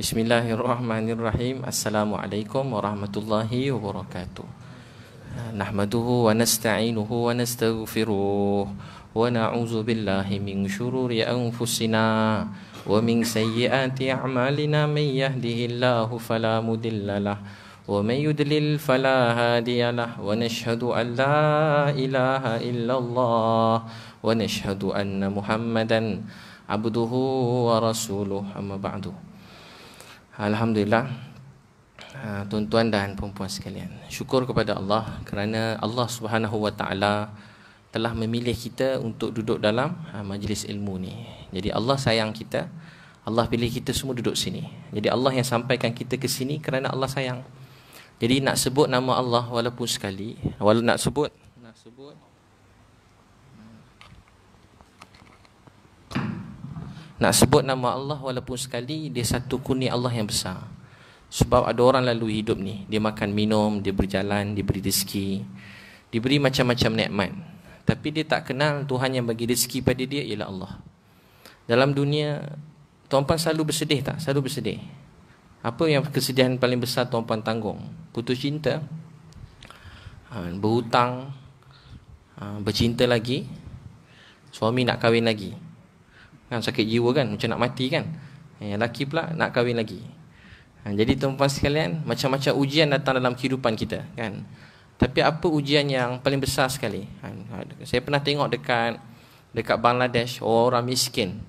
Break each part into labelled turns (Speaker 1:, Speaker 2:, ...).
Speaker 1: Bismillahirrahmanirrahim. Assalamualaikum warahmatullahi wabarakatuh. Nahmaduhu wa nasta'inuhu wa nastaghfiruh wa na'udzu billahi min syururi anfusina wa min sayyiati a'malina. May yahdihillahu fala mudhillalah wa may yudlil fala hadiyalah. Wa nashhadu an la ilaha illallah wa nashhadu anna Muhammadan abduhu wa rasuluh. Amma ba'du. Alhamdulillah, tuan-tuan dan puan-puan sekalian, syukur kepada Allah kerana Allah Subhanahu wa taala telah memilih kita untuk duduk dalam majlis ilmu ni. Jadi Allah sayang kita, Allah pilih kita semua duduk sini. Jadi Allah yang sampaikan kita ke sini kerana Allah sayang. Jadi nak sebut nama Allah walaupun sekali, nak sebut nama Allah walaupun sekali, dia satu kurnia Allah yang besar. Sebab ada orang lalu hidup ni, dia makan minum, dia berjalan, diberi rezeki, diberi macam-macam nikmat, tapi dia tak kenal Tuhan yang bagi rezeki pada dia ialah Allah. Dalam dunia, tuan-puan selalu bersedih tak? Selalu bersedih. Apa yang kesedihan paling besar tuan-puan tanggung? Putus cinta, berhutang, bercinta lagi, suami nak kahwin lagi. Kan sakit jiwa kan, macam nak mati kan. Yang lelaki pula nak kahwin lagi. Jadi tuan-tuan sekalian, macam-macam ujian datang dalam kehidupan kita kan. Tapi apa ujian yang paling besar sekali? Saya pernah tengok dekat Bangladesh, orang miskin.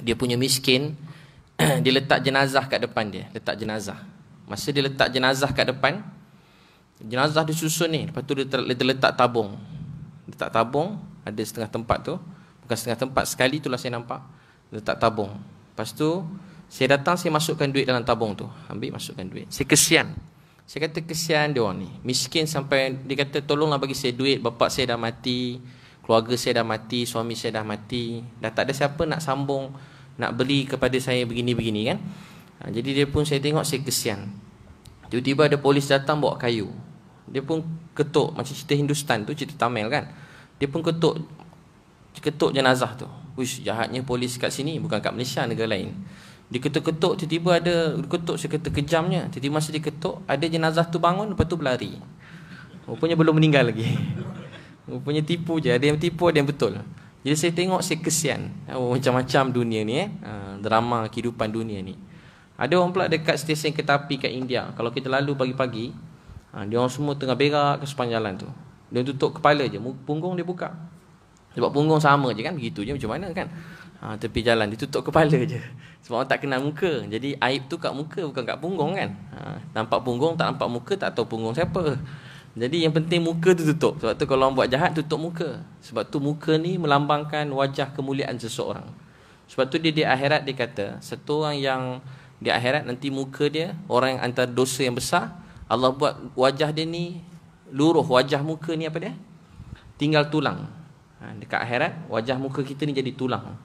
Speaker 1: Dia punya miskin, dia letak jenazah kat depan dia, letak jenazah. Masa dia letak jenazah kat depan, jenazah disusun ni, lepas tu dia letak tabung. Letak tabung, ada setengah tempat tu. Bukan setengah tempat, sekali itulah saya nampak letak tabung. Lepas tu saya datang, saya masukkan duit dalam tabung tu. Ambil, masukkan duit. Saya kesian. Saya kata kesian dia orang ni, miskin sampai dia kata tolonglah bagi saya duit, bapa saya dah mati, keluarga saya dah mati, suami saya dah mati, dah tak ada siapa nak sambung, nak beri kepada saya begini-begini kan. Jadi dia pun, saya tengok, saya kesian. Tiba-tiba ada polis datang bawa kayu. Dia pun ketuk, macam cerita Hindustan tu, cerita Tamil kan. Dia pun ketuk jenazah tu. Uish, jahatnya polis kat sini, bukan kat Malaysia, negara lain. Dia ketuk-ketuk, tiba-tiba ada ketuk, saya kata kejamnya. Tiba-tiba masa dia ketuk, ada jenazah tu bangun, lepas tu berlari. Rupanya belum meninggal lagi. Rupanya tipu je, ada yang tipu, ada yang betul. Jadi saya tengok, saya kesian. Macam-macam dunia ni drama kehidupan dunia ni. Ada orang pula dekat stesen kereta api kat India. Kalau kita lalu pagi-pagi, dia orang semua tengah berak ke sepanjang jalan tu. Dia tutup kepala je, punggung dia buka. Sebab punggung sama je kan, begitu je macam mana kan. Tepi jalan dia tutup kepala je. Sebab orang tak kenal muka. Jadi aib tu kat muka, bukan kat punggung kan. Nampak punggung, tak nampak muka, tak tahu punggung siapa. Jadi yang penting muka tu tutup. Sebab tu kalau orang buat jahat, tutup muka. Sebab tu muka ni melambangkan wajah kemuliaan seseorang. Sebab tu dia di akhirat dia kata, satu orang yang di akhirat nanti muka dia, orang yang antara dosa yang besar, Allah buat wajah dia ni luruh. Wajah muka ni apa dia? Tinggal tulang. Dekat akhirat, wajah muka kita ni jadi tulang.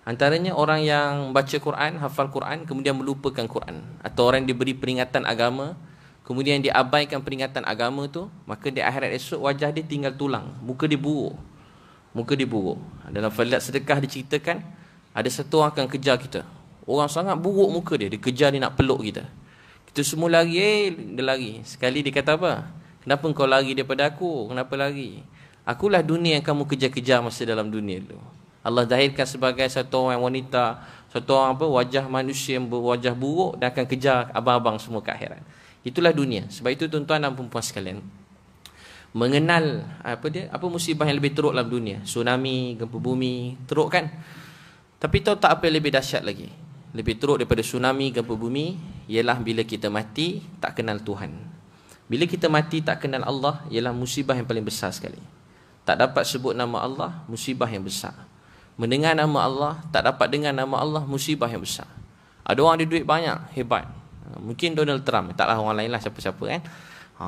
Speaker 1: Antaranya orang yang baca Quran, hafal Quran, kemudian melupakan Quran. Atau orang yang diberi peringatan agama, kemudian dia abaikan peringatan agama tu, maka di akhirat esok wajah dia tinggal tulang. Muka dia buruk. Muka dia buruk. Dalam fadilat sedekah diceritakan, ada satu orang akan kejar kita. Orang sangat buruk muka dia, dia kejar, dia nak peluk kita. Kita semua lari, dia lari. Sekali dia kata apa? Kenapa kau lari daripada aku? Kenapa lari? Akulah dunia yang kamu kejar-kejar masa dalam dunia tu. Allah zahirkan sebagai satu orang wanita, satu orang wajah manusia yang berwajah buruk dan akan kejar abang-abang semua ke akhirat. Itulah dunia. Sebab itu tuan-tuan dan puan-puan sekalian, mengenal apa musibah yang lebih teruk dalam dunia. Tsunami, gempa bumi, teruk kan? Tapi tahu tak apa yang lebih dahsyat lagi? Lebih teruk daripada tsunami, gempa bumi, ialah bila kita mati tak kenal Tuhan. Bila kita mati tak kenal Allah, ialah musibah yang paling besar sekali. Tak dapat sebut nama Allah, musibah yang besar. Mendengar nama Allah, tak dapat dengar nama Allah, musibah yang besar. Ada orang ada duit banyak, hebat. Mungkin Donald Trump, taklah orang lain lah, siapa-siapa kan.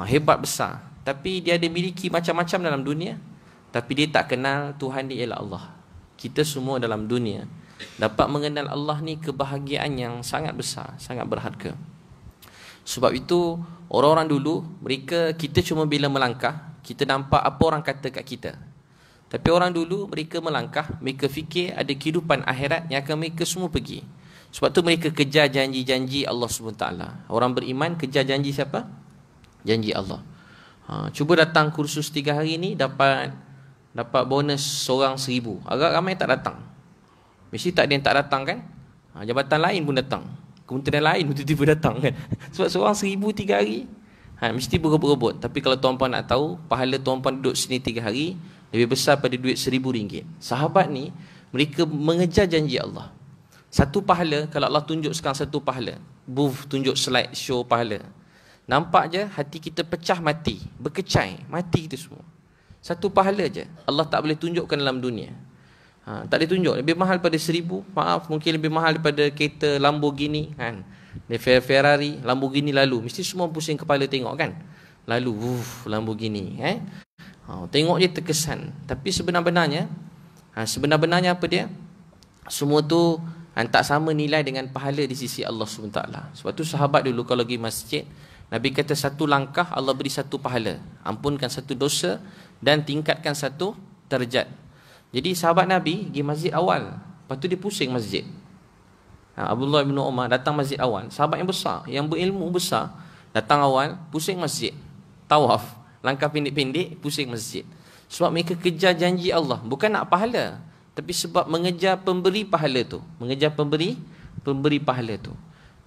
Speaker 1: Hebat besar. Tapi dia ada miliki macam-macam dalam dunia, tapi dia tak kenal Tuhan dia ialah Allah. Kita semua dalam dunia dapat mengenal Allah ni kebahagiaan yang sangat besar, sangat berharga. Sebab itu orang-orang dulu, kita cuma bila melangkah, kita nampak apa orang kata kat kita. Tapi orang dulu, mereka melangkah, mereka fikir ada kehidupan akhirat yang akan mereka semua pergi. Sebab tu mereka kejar janji-janji Allah SWT. Orang beriman kejar janji siapa? Janji Allah. Cuba datang kursus 3 hari ni, dapat bonus seorang 1,000. Agak ramai tak datang. Mesti tak ada yang tak datang kan? Jabatan lain pun datang, kementerian lain pun tiba-tiba datang kan. Sebab seorang 1,000 3 hari, mesti berebut-rebut. Tapi kalau tuan-puan nak tahu, pahala tuan-puan duduk sini 3 hari lebih besar pada duit RM1,000. Sahabat ni, mereka mengejar janji Allah. Satu pahala, kalau Allah tunjuk sekarang satu pahala, tunjuk slide show pahala, nampak je hati kita pecah mati, berkecai, mati kita semua. Satu pahala je Allah tak boleh tunjukkan dalam dunia. Tak boleh tunjuk. Lebih mahal pada 1,000. Maaf, mungkin lebih mahal daripada kereta Lamborghini kan, Ferrari, Lamborghini lalu, mesti semua pusing kepala tengok kan. Lalu Lamborghini tengok je terkesan. Tapi sebenar-benarnya apa dia? Semua tu tak sama nilai dengan pahala di sisi Allah SWT. Sebab tu sahabat dulu kalau pergi masjid, Nabi kata satu langkah Allah beri satu pahala, ampunkan satu dosa dan tingkatkan satu darjat. Jadi sahabat Nabi pergi masjid awal, lepas tu dia pusing masjid. Abdullah bin Umar datang masjid awal, sahabat yang besar, yang berilmu besar, datang awal, pusing masjid, tawaf, langkah pendek-pendek, pusing masjid. Sebab mereka kejar janji Allah, bukan nak pahala, tapi sebab mengejar pemberi pahala tu, mengejar pemberi pahala tu.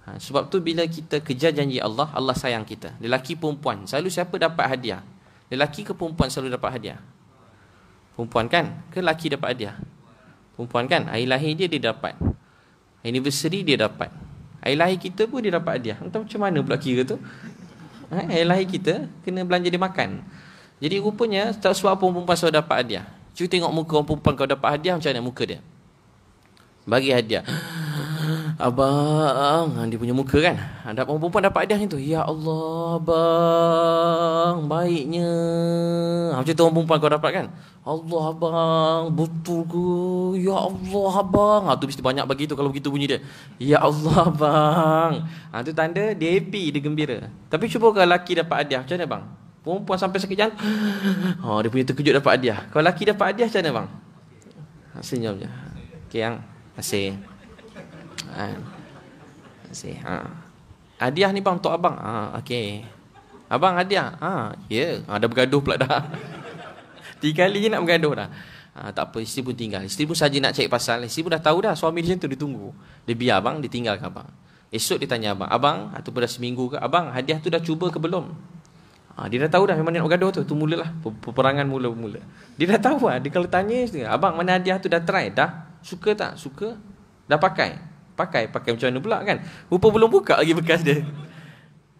Speaker 1: Sebab tu bila kita kejar janji Allah, Allah sayang kita. Lelaki perempuan, selalu siapa dapat hadiah? Lelaki ke perempuan selalu dapat hadiah? Perempuan kan? Ke lelaki dapat hadiah? Perempuan kan? Hari lahir dia dapat, anniversary dia dapat, hari lahir kita pun dia dapat hadiah. Entah macam mana pula kira tu. Hari lahir kita kena belanja dia makan. Jadi rupanya tak sebab perempuan selalu dapat hadiah. Cuba tengok muka orang perempuan, kau dapat hadiah macam mana muka dia? Bagi hadiah, abang, dia punya muka kan. Ada orang perempuan dapat hadiah macam tu, ya Allah abang, baiknya. Macam tu orang perempuan kau dapat kan. Allah abang, betul ke? Ya Allah abang. Tu mesti banyak bagi tu kalau begitu bunyi dia. Ya Allah abang. Tu tanda dia happy, dia gembira. Tapi cuba kalau lelaki dapat hadiah macam mana bang? Perempuan sampai sakit jantung, dia punya terkejut dapat hadiah. Kalau lelaki dapat hadiah macam mana bang? Senyum je. Okey yang, terima kasih. Hadiah ni bang untuk abang. Okey. Abang hadiah. Ya. Dah bergaduh pula dah. 3 kali je nak bergaduh dah. Tak apa, isteri pun tinggal. Isteri pun saja nak cari pasal. Isteri pun dah tahu dah suami dia macam tu, dia tunggu. Dia biar abang, dia tinggalkan abang. Esok dia tanya abang, ataupun dah seminggu ke, abang hadiah tu dah cuba ke belum? Dia dah tahu dah memang dia nak bergaduh tu. Tu mulalah peperangan mula. Dia dah tahu lah. Dia kalau tanya, abang mana hadiah tu dah try? Dah? Suka tak? Suka? Dah pakai macam mana pula kan? Rupa belum buka lagi bekas dia.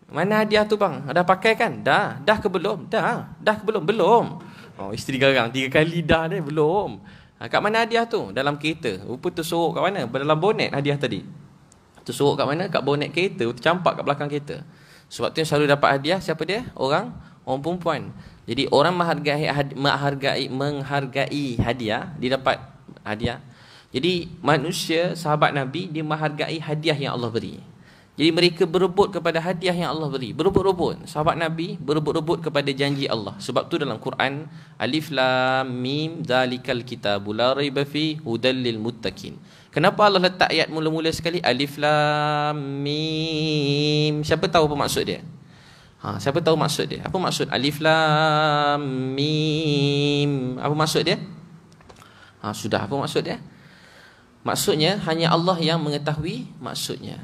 Speaker 1: Mana hadiah tu bang? Dah pakai kan? Dah ke belum? Dah ke belum? Belum. Isteri garang 3 kali dah dia belum. Kat mana hadiah tu? Dalam kereta. Rupa tersorok kat mana? Dalam bonet hadiah tadi. Tersorok kat mana? Kat bonet kereta. Tercampak kat belakang kereta. Sebab tu yang selalu dapat hadiah siapa dia? Orang perempuan. Jadi orang menghargai hadiah, dia dapat hadiah. Jadi manusia, sahabat Nabi, dia menghargai hadiah yang Allah beri. Jadi mereka berebut kepada hadiah yang Allah beri. Berebut-rebut. Sahabat Nabi berebut-rebut kepada janji Allah. Sebab tu dalam Quran, Alif Lam Mim Dzalikal Kitabu la raiba fi hudal lil muttaqin. Kenapa Allah letak ayat mula-mula sekali Alif Lam Mim? Siapa tahu apa maksud dia? Siapa tahu maksud dia? Apa maksud Alif Lam Mim? Apa maksud dia? Sudah, apa maksud dia? Maksudnya hanya Allah yang mengetahui maksudnya.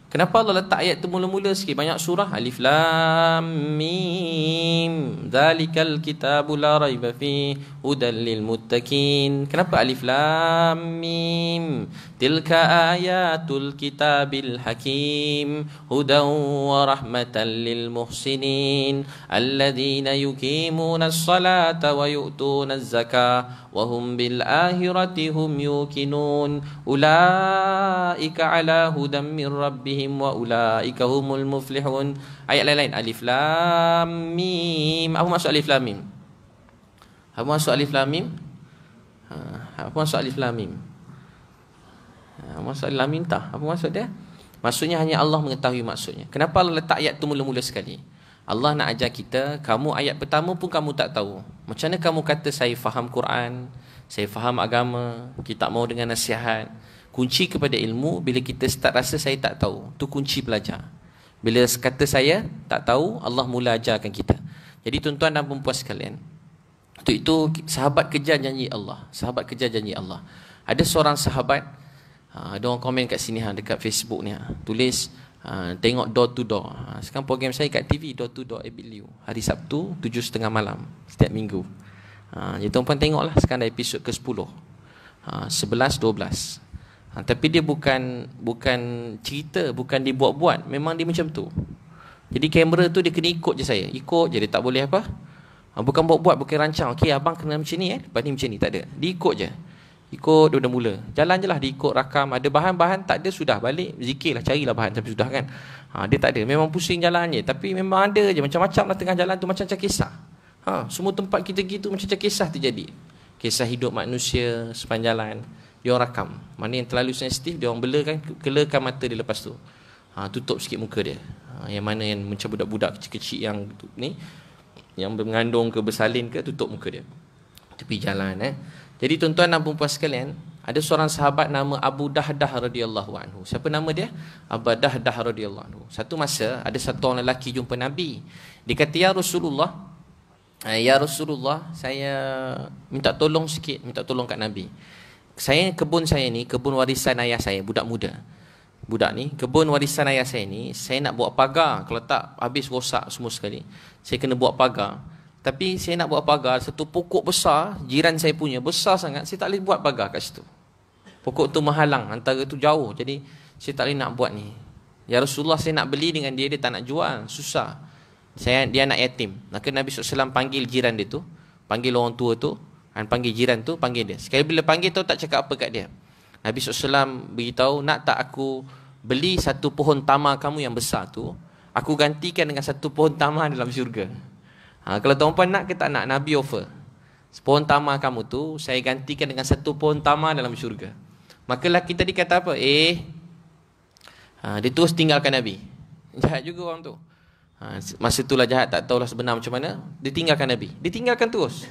Speaker 1: Kenapa Allah letak ayat tu mula-mula sikit? Banyak surah Alif Lam Mim Dzalikal Kitabu la raiba fi hudal lil muttaqin. Kenapa Alif Lam Mim? Tilka ayatul kitabil hakim hudan wa rahmatan lil muhsinin alladzina yuqimuna as-salata wa yu'tuna az-zakata wa hum bil akhirati hum yuqinun ulaika ala hudan min rabbihim wa ulaika humul muflihun. Ayat lain-lain Alif Lam Mim. Apa maksud Alif Lam Mim? Apa maksud Alif Lam Mim? Apa maksud Alif Lam Mim? Maksud Alif Lam Mim tak? Apa maksud dia? Maksudnya hanya Allah mengetahui maksudnya. Kenapa Allah letak ayat tu mula-mula sekali? Allah nak ajar kita, kamu ayat pertama pun kamu tak tahu. Macam mana kamu kata saya faham Quran, saya faham agama, kita tak mau dengan nasihat. Kunci kepada ilmu, bila kita start rasa saya tak tahu, tu kunci belajar. Bila kata saya tak tahu, Allah mula ajarkan kita. Jadi tuan-tuan dan puan-puan sekalian, untuk itu sahabat kejar janji Allah. Sahabat kejar janji Allah. Ada seorang sahabat, ada orang komen kat sini, dekat Facebook ni, tulis tengok door to door. Sekarang program saya kat TV, door to door Abiliu, hari Sabtu 7.30 malam setiap minggu. Jadi tuan-puan tengoklah, sekarang dah episod ke-10, 11, 12. Tapi dia bukan cerita, bukan dibuat-buat, memang dia macam tu. Jadi kamera tu dia kena ikut je saya, ikut je, dia tak boleh apa, bukan buat-buat, bukan rancang. Okey, abang kena macam ni, lepas ni macam ni, tak ada. Dia ikut je, ikut dia dah mula, jalan je lah, dia ikut rakam. Ada bahan-bahan tak ada, sudah balik zikir lah, carilah bahan sampai sudah kan. Dia tak ada, memang pusing jalan je. Tapi memang ada je, macam-macam lah tengah jalan tu, macam kisah. Semua tempat kita gitu macam kisah terjadi. Kisah hidup manusia sepanjang jalan, dia orang rakam. Mana yang terlalu sensitif, dia orang kelakan mata dia lepas tu. Tutup sikit muka dia. Yang mana yang macam budak-budak kecil-kecil yang ni, yang mengandung ke bersalin ke, tutup muka dia. Tepi jalan. Jadi tuan-tuan dan puan-puan sekalian, ada seorang sahabat nama Abu Dahdah radhiyallahu anhu. Siapa nama dia? Abu Dahdah radhiyallahu anhu. Satu masa ada satu orang lelaki jumpa Nabi. Dia kata, ya Rasulullah, saya minta tolong sikit, minta tolong kat Nabi. Kebun saya ni, kebun warisan ayah saya, budak muda. Budak ni, kebun warisan ayah saya ni, saya nak buat pagar. Kalau tak, habis rosak semua sekali. Saya kena buat pagar. Tapi saya nak buat pagar, satu pokok besar, jiran saya punya, besar sangat, saya tak boleh buat pagar kat situ. Pokok tu menghalang, antara tu jauh. Jadi, saya tak boleh nak buat ni. Ya Rasulullah, saya nak beli dengan dia, dia tak nak jual, susah. Dia anak yatim. Maka Nabi SAW panggil jiran dia tu, panggil orang tua tu, panggil jiran tu, panggil dia. Sekali bila panggil tu, tak cakap apa kat dia. Nabi SAW beritahu, nak tak aku beli satu pohon tamar kamu yang besar tu, aku gantikan dengan satu pohon tamar dalam syurga. Kalau tuan-puan nak ke tak nak, Nabi offer. Pohon tamar kamu tu, saya gantikan dengan satu pohon tamar dalam syurga. Maka lelaki tadi kata apa? Dia terus tinggalkan Nabi. Jahat juga orang tu. Masa itulah jahat, tak tahulah sebenar macam mana. Dia tinggalkan Nabi. Dia tinggalkan terus.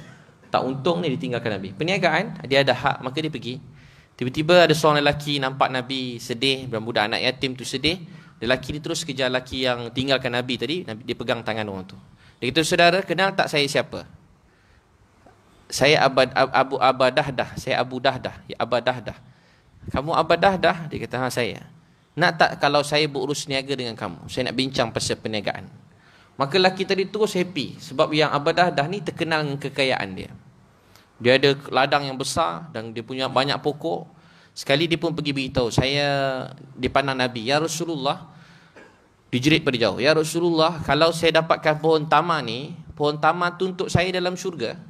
Speaker 1: Tak untung ni, dia tinggalkan Nabi. Perniagaan, dia ada hak, maka dia pergi. Tiba-tiba ada seorang lelaki nampak Nabi sedih, dan budak anak yatim tu sedih. Lelaki ni terus kejar lelaki yang tinggalkan Nabi tadi. Dia pegang tangan orang tu. Dia kata, saudara, kenal tak saya siapa? Saya Abu Dahdah. Saya Abu Dahdah. Ya, Abu Dahdah. Kamu Abu Dahdah? Dia kata, saya. Nak tak kalau saya berurus niaga dengan kamu? Saya nak bincang pasal perniagaan. Maka lelaki tadi terus happy. Sebab yang Abu Dahdah ni terkenal dengan kekayaan dia. Dia ada ladang yang besar dan dia punya banyak pokok. Sekali dia pun pergi beritahu, saya dipandang Nabi, ya Rasulullah, dijerit pada jauh, ya Rasulullah, kalau saya dapatkan pohon tamar ni, pohon tamar tu untuk saya dalam syurga.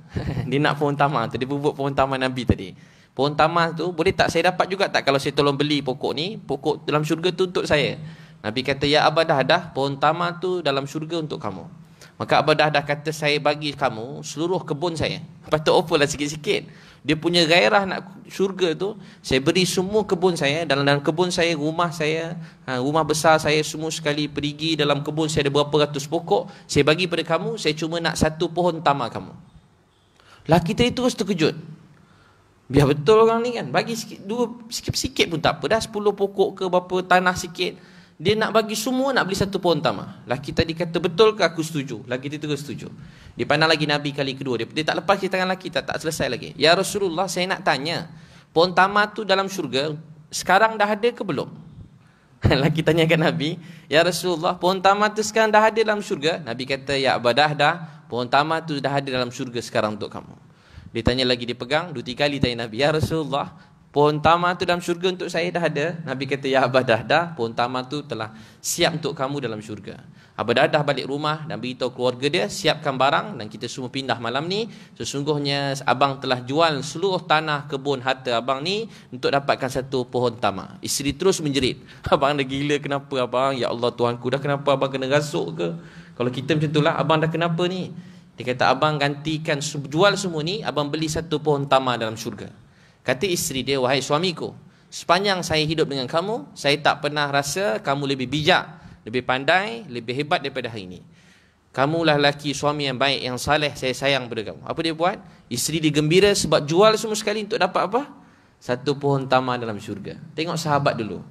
Speaker 1: Dia nak pohon tamar tu, dia buat pohon tamar Nabi tadi. Pohon tamar tu, boleh tak saya dapat juga tak kalau saya tolong beli pokok ni, pokok dalam syurga tu untuk saya. Nabi kata, ya Abu Dahdah, pohon tamar tu dalam syurga untuk kamu. Maka Abu Dahdah kata, saya bagi kamu seluruh kebun saya. Patut offer lah sikit-sikit. Dia punya gairah nak syurga tu, saya beri semua kebun saya. Dalam kebun saya, rumah saya, rumah besar saya semua sekali perigi. Dalam kebun saya ada berapa ratus pokok. Saya bagi pada kamu, saya cuma nak satu pohon tamar kamu. Laki tadi terus terkejut. Biar betul orang ni kan, bagi sikit, sikit-sikit pun tak apa. Dah 10 pokok ke berapa tanah sikit. Dia nak bagi semua, nak beli satu pohon tamar. Laki tadi kata, betul ke aku setuju? Laki tu terus setuju. Dia pandang lagi Nabi kali kedua. Dia tak lepas di tangan laki, tak selesai lagi. Ya Rasulullah, saya nak tanya, pohon tamar tu dalam syurga, sekarang dah ada ke belum? Laki tanya kat Nabi, ya Rasulullah, pohon tamar tu sekarang dah ada dalam syurga? Nabi kata, ya Abu Dahdah, pohon tamar tu dah ada dalam syurga sekarang untuk kamu. Dia tanya lagi, dia pegang, 2-3 kali tanya Nabi, ya Rasulullah, pohon tamar tu dalam syurga untuk saya dah ada. Nabi kata, ya Abu Dahdah, pohon tamar tu telah siap untuk kamu dalam syurga. Abu Dahdah balik rumah dan beritahu keluarga dia, siapkan barang dan kita semua pindah malam ni. Sesungguhnya abang telah jual seluruh tanah kebun harta abang ni untuk dapatkan satu pohon tamar. Isteri terus menjerit, abang dah gila, kenapa abang? Ya Allah Tuhanku, dah kenapa abang kena rasuk ke? Kalau kita macam itulah, abang dah kenapa ni? Dia kata, abang gantikan, jual semua ni, abang beli satu pohon tamar dalam syurga. Kata isteri dia, wahai suamiku, sepanjang saya hidup dengan kamu, saya tak pernah rasa kamu lebih bijak, lebih pandai, lebih hebat daripada hari ini. Kamulah lelaki suami yang baik, yang saleh, saya sayang pada kamu. Apa dia buat? Isteri dia gembira sebab jual semua sekali untuk dapat apa? satu pohon tamar dalam syurga. Tengok sahabat dulu.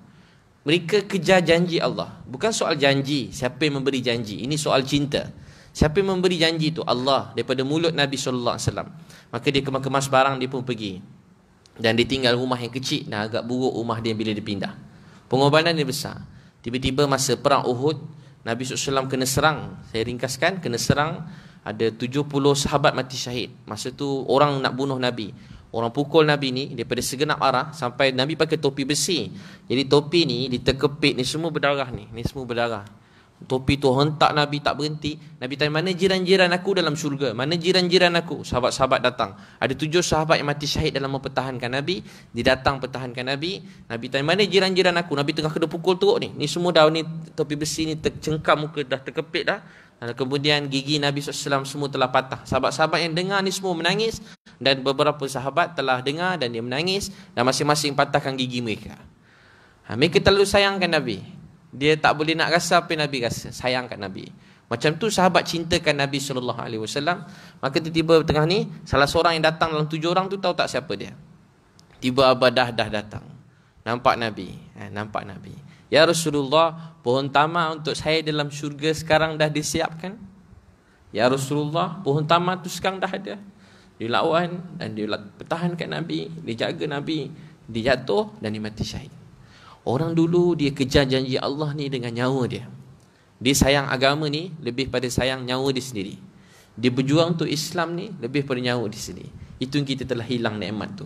Speaker 1: Mereka kejar janji Allah. Bukan soal janji, siapa yang memberi janji. Ini soal cinta. Siapa yang memberi janji itu? Allah, daripada mulut Nabi SAW. Maka dia kemas-kemas barang, dia pun pergi. Dan dia tinggal rumah yang kecil dan agak buruk rumah dia bila dia pindah. Pengorbanan dia besar. Tiba-tiba masa perang Uhud, Nabi SAW kena serang. Saya ringkaskan, kena serang. Ada 70 sahabat mati syahid. Masa tu orang nak bunuh Nabi. Orang pukul Nabi ni daripada segenap arah sampai Nabi pakai topi besi. Jadi topi ni diterkepit ni semua berdarah ni. Ni semua berdarah. Topi tu hentak Nabi tak berhenti. Nabi tanya, mana jiran-jiran aku dalam syurga? Mana jiran-jiran aku? Sahabat-sahabat datang. Ada 7 sahabat yang mati syahid dalam mempertahankan Nabi. Dia datang pertahankan Nabi. Nabi tanya, mana jiran-jiran aku? Nabi tengah kena pukul teruk ni. Ni semua dah ni topi besi ni tercengkam muka dah terkepit dah. Dan kemudian gigi Nabi SAW semua telah patah. Sahabat-sahabat yang dengar ni semua menangis. Dan beberapa sahabat telah dengar dan dia menangis. Dan masing-masing patahkan gigi mereka. Mereka terlalu sayangkan Nabi. Dia tak boleh nak rasa apa yang Nabi rasa. Sayang kat Nabi. Macam tu sahabat cintakan Nabi SAW. Maka tiba-tiba tengah ni, salah seorang yang datang dalam 7 orang tu, tahu tak siapa dia? Tiba Abadah dah datang. Nampak Nabi. Nampak Nabi. Ya Rasulullah, pohon tamar untuk saya dalam syurga sekarang dah disiapkan. Ya Rasulullah, pohon tamar tu sekarang dah ada. Dia lawan dan dia pertahankan Nabi. Dia jaga Nabi. Dia jatuh dan dia mati syahid. Orang dulu dia kejar janji Allah ni dengan nyawa dia. Dia sayang agama ni lebih pada sayang nyawa dia sendiri. Dia berjuang untuk Islam ni lebih pada nyawa dia sendiri. Itu yang kita telah hilang nikmat tu.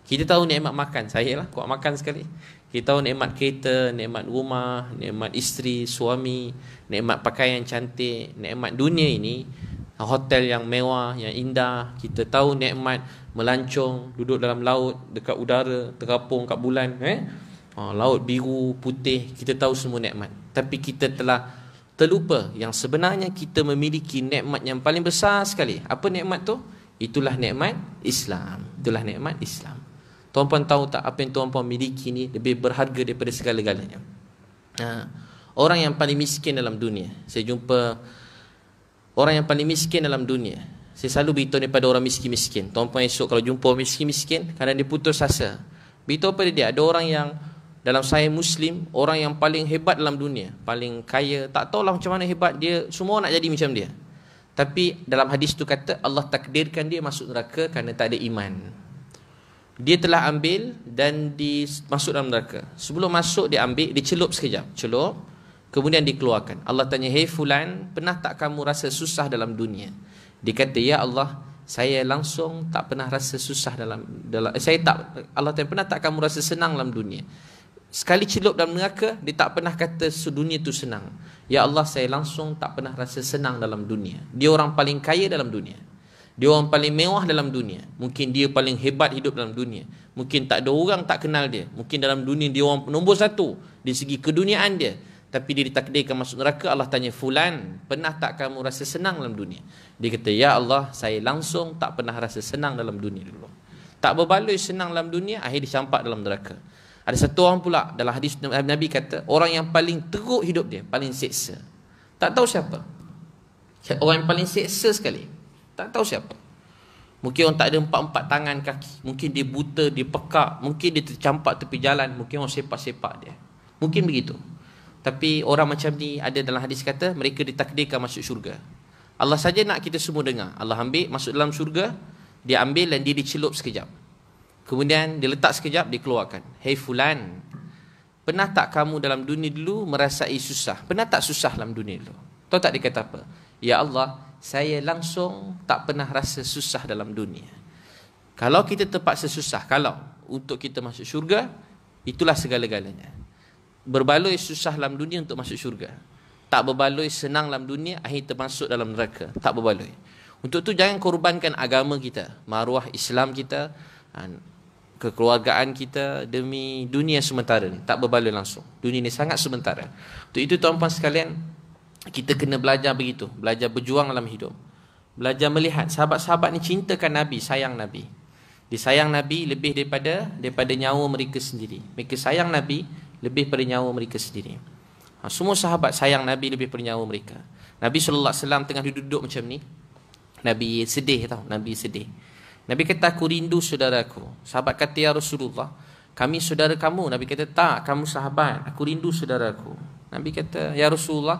Speaker 1: Kita tahu nikmat makan. Saya lah kuat makan sekali. Kita tahu nikmat kereta, nikmat rumah, nikmat isteri, suami, nikmat pakaian cantik, nikmat dunia ini, hotel yang mewah, yang indah. Kita tahu nikmat melancong, duduk dalam laut, dekat udara, terapung kat bulan, laut biru, putih. Kita tahu semua nikmat. Tapi kita telah terlupa yang sebenarnya kita memiliki nikmat yang paling besar sekali. Apa nikmat tu? Itulah nikmat Islam. Itulah nikmat Islam. Tuan-puan tahu tak apa yang tuan-puan miliki ni lebih berharga daripada segala-galanya. Orang yang paling miskin dalam dunia. Saya jumpa orang yang paling miskin dalam dunia. Saya selalu beritahu daripada orang miskin-miskin. Tuan-puan esok kalau jumpa orang miskin-miskin, kadang dia putus asa. Beritahu pada dia, ada orang yang dalam saya Muslim, orang yang paling hebat dalam dunia, paling kaya, tak tahulah macam mana hebat dia, semua nak jadi macam dia. Tapi dalam hadis tu kata Allah takdirkan dia masuk neraka kerana tak ada iman. Dia telah ambil dan masuk dalam neraka. Sebelum masuk dia ambil, dia celup sekejap, celup, kemudian dikeluarkan. Allah tanya, "Hei fulan, pernah tak kamu rasa susah dalam dunia?" Dia kata, "Ya Allah, saya langsung tak pernah rasa susah dalam Allah tanya, pernah tak kamu rasa senang dalam dunia?" Sekali celup dalam neraka, dia tak pernah kata dunia tu senang. Ya Allah, saya langsung tak pernah rasa senang dalam dunia. Dia orang paling kaya dalam dunia. Dia orang paling mewah dalam dunia. Mungkin dia paling hebat hidup dalam dunia. Mungkin tak ada orang tak kenal dia. Mungkin dalam dunia dia orang nombor 1 dari segi keduniaan dia. Tapi dia ditakdirkan masuk neraka. Allah tanya, "Fulan, pernah tak kamu rasa senang dalam dunia?" Dia kata, "Ya Allah, saya langsung tak pernah rasa senang dalam dunia dulu." Tak berbaloi senang dalam dunia, akhir dicampak dalam neraka. Ada satu orang pula dalam hadis Nabi kata, orang yang paling teruk hidup dia, paling seksa. Tak tahu siapa. Orang yang paling seksa sekali. Tak tahu siapa. Mungkin orang tak ada 4 tangan kaki. Mungkin dia buta, dia pekak. Mungkin dia tercampak tepi jalan. Mungkin orang sepak-sepak dia. Mungkin begitu. Tapi orang macam ni ada dalam hadis kata, mereka ditakdirkan masuk syurga. Allah saja nak kita semua dengar. Allah ambil, masuk dalam syurga. Dia ambil dan dia dicelup sekejap. Kemudian dia letak sekejap, dikeluarkan. "Hei fulan, pernah tak kamu dalam dunia dulu merasai susah? Pernah tak susah dalam dunia dulu?" Tahu tak dia kata apa? "Ya Allah, saya langsung tak pernah rasa susah dalam dunia." Kalau kita terpaksa susah, kalau untuk kita masuk syurga, itulah segala-galanya. Berbaloi susah dalam dunia untuk masuk syurga. Tak berbaloi senang dalam dunia, akhir termasuk dalam neraka. Tak berbaloi. Untuk tu jangan korbankan agama kita, maruah Islam kita, kekeluargaan kita demi dunia sementara ni. Tak berbaloi langsung. Dunia ni sangat sementara. Untuk itu tuan-tuan sekalian, kita kena belajar begitu. Belajar berjuang dalam hidup. Belajar melihat sahabat-sahabat ni cintakan Nabi, sayang Nabi. Dia sayang Nabi lebih daripada nyawa mereka sendiri. Mereka sayang Nabi lebih pada nyawa mereka sendiri. Semua sahabat sayang Nabi lebih pada nyawa mereka. Nabi SAW tengah duduk macam ni. Nabi sedih tau. Nabi sedih. Nabi kata, aku rindu saudaraku. Sahabat kata, ya Rasulullah, kami saudara kamu. Nabi kata, tak, kamu sahabat, aku rindu saudaraku. Nabi kata, ya Rasulullah,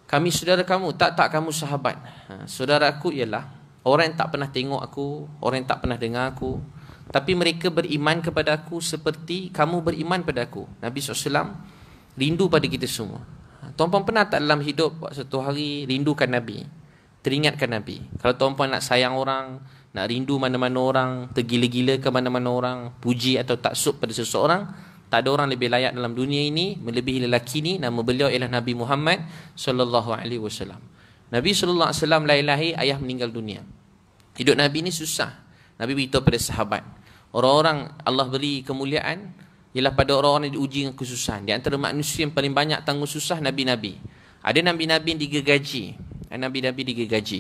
Speaker 1: kami saudara kamu. Tak, kamu sahabat. Saudara aku ialah orang yang tak pernah tengok aku, orang yang tak pernah dengar aku, tapi mereka beriman kepada aku seperti kamu beriman pada aku. Nabi SAW rindu pada kita semua. Tuan-puan pernah tak dalam hidup satu hari rindukan Nabi, teringatkan Nabi? Kalau tuan-puan nak sayang orang, nak rindu mana-mana orang, tergila-gila ke mana-mana orang, puji atau taksub pada seseorang, tak ada orang lebih layak dalam dunia ini melebihi lelaki ni. Nama beliau ialah Nabi Muhammad sallallahu alaihi wasallam. Nabi sallallahu alaihi wasallam lahir, ayah meninggal dunia. Hidup Nabi ni susah. Nabi beritahu pada sahabat, orang-orang Allah beri kemuliaan ialah pada orang-orang yang diuji dengan kesusahan. Di antara manusia yang paling banyak tanggung susah, Nabi-Nabi. Ada Nabi-Nabi digergaji, Nabi-Nabi digergaji.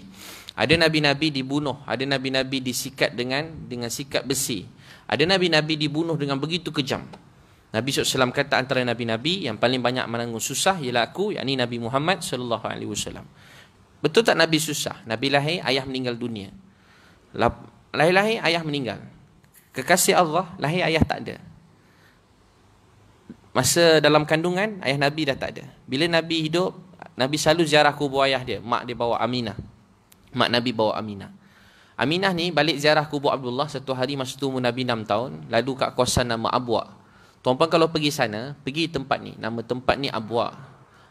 Speaker 1: Ada Nabi-Nabi dibunuh, ada Nabi-Nabi disikat dengan sikat besi. Ada Nabi-Nabi dibunuh dengan begitu kejam. Nabi SAW kata, antara Nabi-Nabi yang paling banyak menanggung susah ialah aku, yakni Nabi Muhammad SAW. Betul tak Nabi susah? Nabi lahir, ayah meninggal dunia. Lahir, ayah meninggal. Kekasih Allah, lahir ayah tak ada. Masa dalam kandungan, ayah Nabi dah tak ada. Bila Nabi hidup, Nabi selalu ziarah kubur ayah dia. Mak dia bawa Aminah. Mak Nabi bawa Aminah. Aminah ni balik ziarah kubur Abdullah satu hari masa tu umur Nabi 6 tahun. Lalu kat kawasan nama Abwa. Tuan-tuan kalau pergi sana, pergi tempat ni. Nama tempat ni Abwa.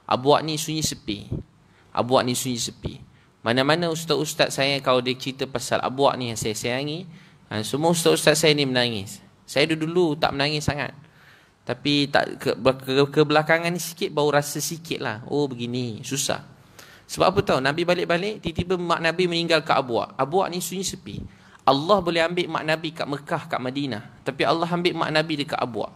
Speaker 1: Abwa ni sunyi sepi. Abwa ni sunyi sepi. Mana-mana ustaz-ustaz saya kalau dia cerita pasal Abwa ni yang saya sayangi, semua ustaz-ustaz saya ni menangis. Saya dulu tak menangis sangat. Tapi tak ke belakangan ni sikit baru rasa sikit lah. Oh begini, susah. Sebab apa tahu? Nabi balik-balik, tiba-tiba mak Nabi meninggal kat Abwa. Abwa ni sunyi sepi. Allah boleh ambil mak Nabi kat Mekah, kat Madinah. Tapi Allah ambil mak Nabi dekat Abwa.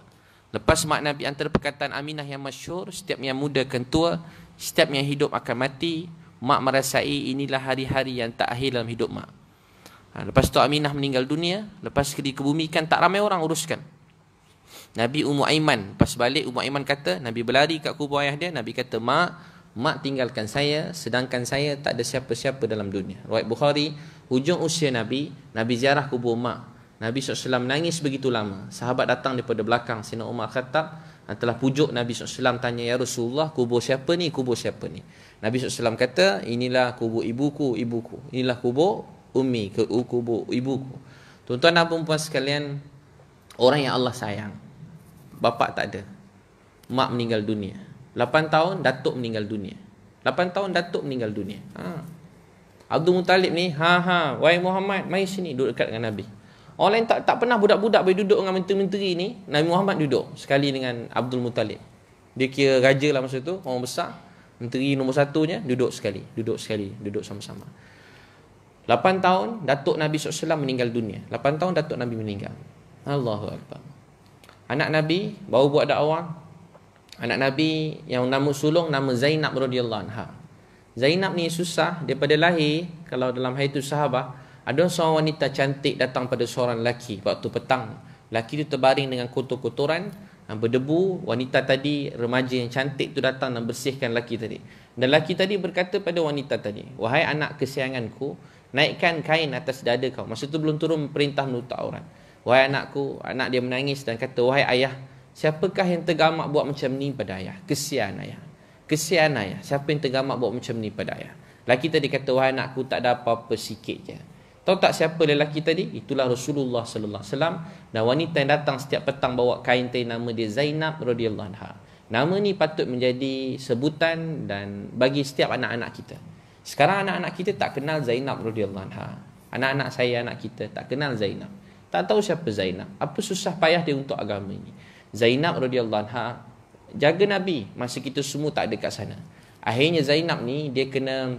Speaker 1: Lepas mak Nabi, antara perkataan Aminah yang masyhur, setiap yang muda akan tua, setiap yang hidup akan mati. Mak merasai inilah hari-hari yang tak akhir dalam hidup mak. Lepas tu Aminah meninggal dunia. Lepas dikebumikan, tak ramai orang uruskan. Nabi Ummu Aiman, pas balik Ummu Aiman kata, Nabi berlari kat kubur ayah dia. Nabi kata, mak tinggalkan saya, sedangkan saya tak ada siapa-siapa dalam dunia. Riwayat Bukhari, hujung usia Nabi ziarah kubur mak. Nabi SAW menangis begitu lama. Sahabat datang daripada belakang, Sayyidina Umar Khattab telah pujuk Nabi SAW, tanya, ya Rasulullah, kubur siapa ni? Kubur siapa ni? Nabi SAW kata, inilah kubur ibuku. Inilah kubur ummi, kubur ibuku. Tuan-tuan dan puan-puan sekalian, orang yang Allah sayang, bapak tak ada, mak meninggal dunia. 8 tahun datuk meninggal dunia. 8 tahun datuk meninggal dunia. Abdul Muttalib ni, wahai Muhammad, mari sini duduk dekat dengan Nabi. Orang lain tak pernah budak-budak boleh duduk dengan menteri-menteri ni. Nabi Muhammad duduk sekali dengan Abdul Muttalib. Dia kira raja lah masa tu, orang besar. Menteri nombor satunya duduk sekali, duduk sama-sama. 8 tahun datuk Nabi SAW meninggal dunia. 8 tahun datuk Nabi meninggal. Allahu Akbar. Anak Nabi baru buat dakwah. Anak Nabi yang nama sulung nama Zainab radhiyallahu anha. Zainab ni susah daripada lahir. Kalau dalam hadis sahabat, ada seorang wanita cantik datang pada seorang lelaki waktu petang. Lelaki tu terbaring dengan kotor-kotoran, berdebu. Wanita tadi, remaja yang cantik tu datang dan bersihkan lelaki tadi. Dan lelaki tadi berkata pada wanita tadi, wahai anak kesayanganku, naikkan kain atas dada kau. Masa tu belum turun perintah menutup aurat. Wahai anakku, anak dia menangis dan kata, wahai ayah, siapakah yang tergamak buat macam ni pada ayah? Kesian ayah. Siapa yang tergamak buat macam ni pada ayah? Lelaki tadi kata, wahai anakku, tak ada apa-apa, sikit je. Tahu tak siapa lelaki tadi? Itulah Rasulullah sallallahu alaihi wasallam. Dan wanita yang datang setiap petang bawa kain tadi, nama dia Zainab radhiyallahu anha. Nama ni patut menjadi sebutan dan bagi setiap anak-anak kita. Sekarang anak-anak kita tak kenal Zainab radhiyallahu anha. Anak-anak saya, anak kita tak kenal Zainab. Tak tahu siapa Zainab. Apa susah payah dia untuk agama ini. Zainab radhiyallahu anha jaga Nabi masa kita semua tak ada kat sana. Akhirnya Zainab ni dia kena,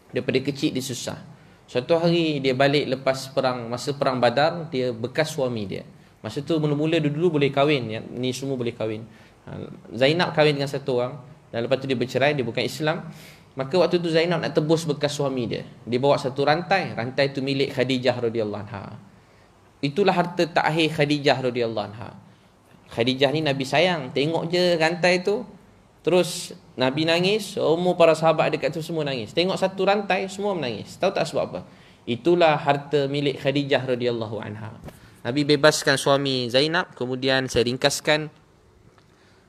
Speaker 1: daripada kecil dia susah. Suatu hari dia balik lepas perang, masa perang Badar, dia bekas suami dia. Masa tu mula-mula dulu boleh kahwin, yang ni semua boleh kahwin. Zainab kahwin dengan satu orang dan lepas tu dia bercerai, dia bukan Islam. Maka waktu tu Zainab nak tebus bekas suami dia. Dia bawa satu rantai tu milik Khadijah radhiyallahu anha. Itulah harta terakhir Khadijah radhiyallahu anha. Khadijah ni Nabi sayang, tengok je rantai tu. Terus Nabi nangis, semua para sahabat dekat tu semua nangis. Tengok satu rantai, semua menangis. Tahu tak sebab apa? Itulah harta milik Khadijah radhiyallahu anha. Nabi bebaskan suami Zainab, kemudian saya ringkaskan,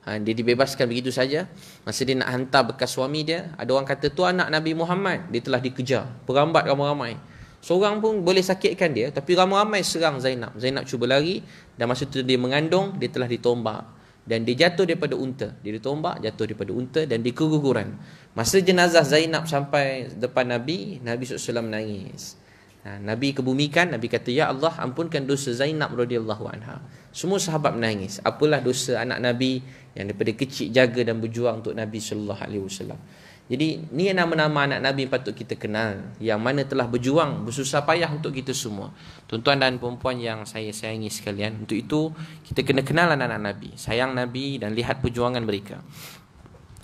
Speaker 1: dia dibebaskan begitu saja. Masa dia nak hantar bekas suami dia, ada orang kata tu anak Nabi Muhammad, dia telah dikejar, perambat ramai-ramai. Seorang pun boleh sakitkan dia, tapi ramai-ramai serang Zainab. Zainab cuba lari, dan masa tu dia mengandung, dia telah ditombak. Dan dia jatuh daripada unta. Dia ditombak, jatuh daripada unta, dan dia keguguran. Masa jenazah Zainab sampai depan Nabi, Nabi SAW menangis. Nabi kebumikan, Nabi kata, ya Allah, ampunkan dosa Zainab radhiyallahu anha. Semua sahabat menangis. Apalah dosa anak Nabi yang daripada kecil jaga dan berjuang untuk Nabi sallallahu alaihi wasallam. Jadi ni nama-nama anak Nabi patut kita kenal, yang mana telah berjuang bersusah payah untuk kita semua. Tuan-tuan dan puan-puan yang saya sayangi sekalian, untuk itu kita kena kenal anak-anak Nabi, sayang Nabi, dan lihat perjuangan mereka.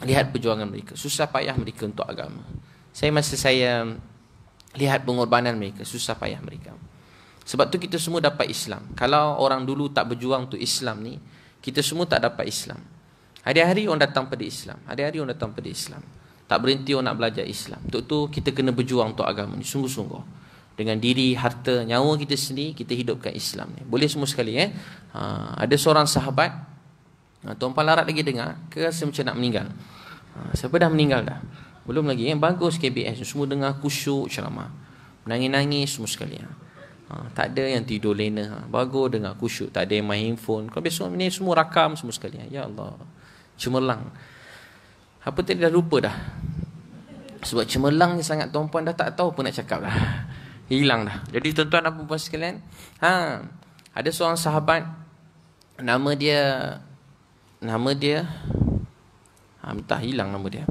Speaker 1: Lihat perjuangan mereka, susah payah mereka untuk agama. Masa saya lihat pengorbanan mereka, susah payah mereka. Sebab tu kita semua dapat Islam. Kalau orang dulu tak berjuang untuk Islam ni, kita semua tak dapat Islam. Hari-hari orang datang pada Islam, hari-hari orang datang pada Islam. Tak berhenti orang nak belajar Islam. Untuk tu kita kena berjuang untuk agama ni sungguh-sungguh. Dengan diri, harta, nyawa kita sendiri, kita hidupkan Islam ni. Boleh semua sekali ada seorang sahabat, Tuan-Puan Larat lagi dengar ke rasa macam nak meninggal? Siapa dah meninggal dah? Belum lagi. Bagus KBS, semua dengar khusyuk ceramah, menangis-nangis semua sekali. Tak ada yang tidur lena. Bagus dengar khusyuk, tak ada yang main handphone. Kalau besok ni semua rakam semua sekali. Ya Allah, cemerlang. Apa tadi dah lupa dah. Sebab cemerlang ni sangat, tuan-puan dah tak tahu apa nak cakap dah. Hilang dah. Jadi tuan-tuan dan puan-puan sekalian, ada seorang sahabat, nama dia entah hilang nama dia.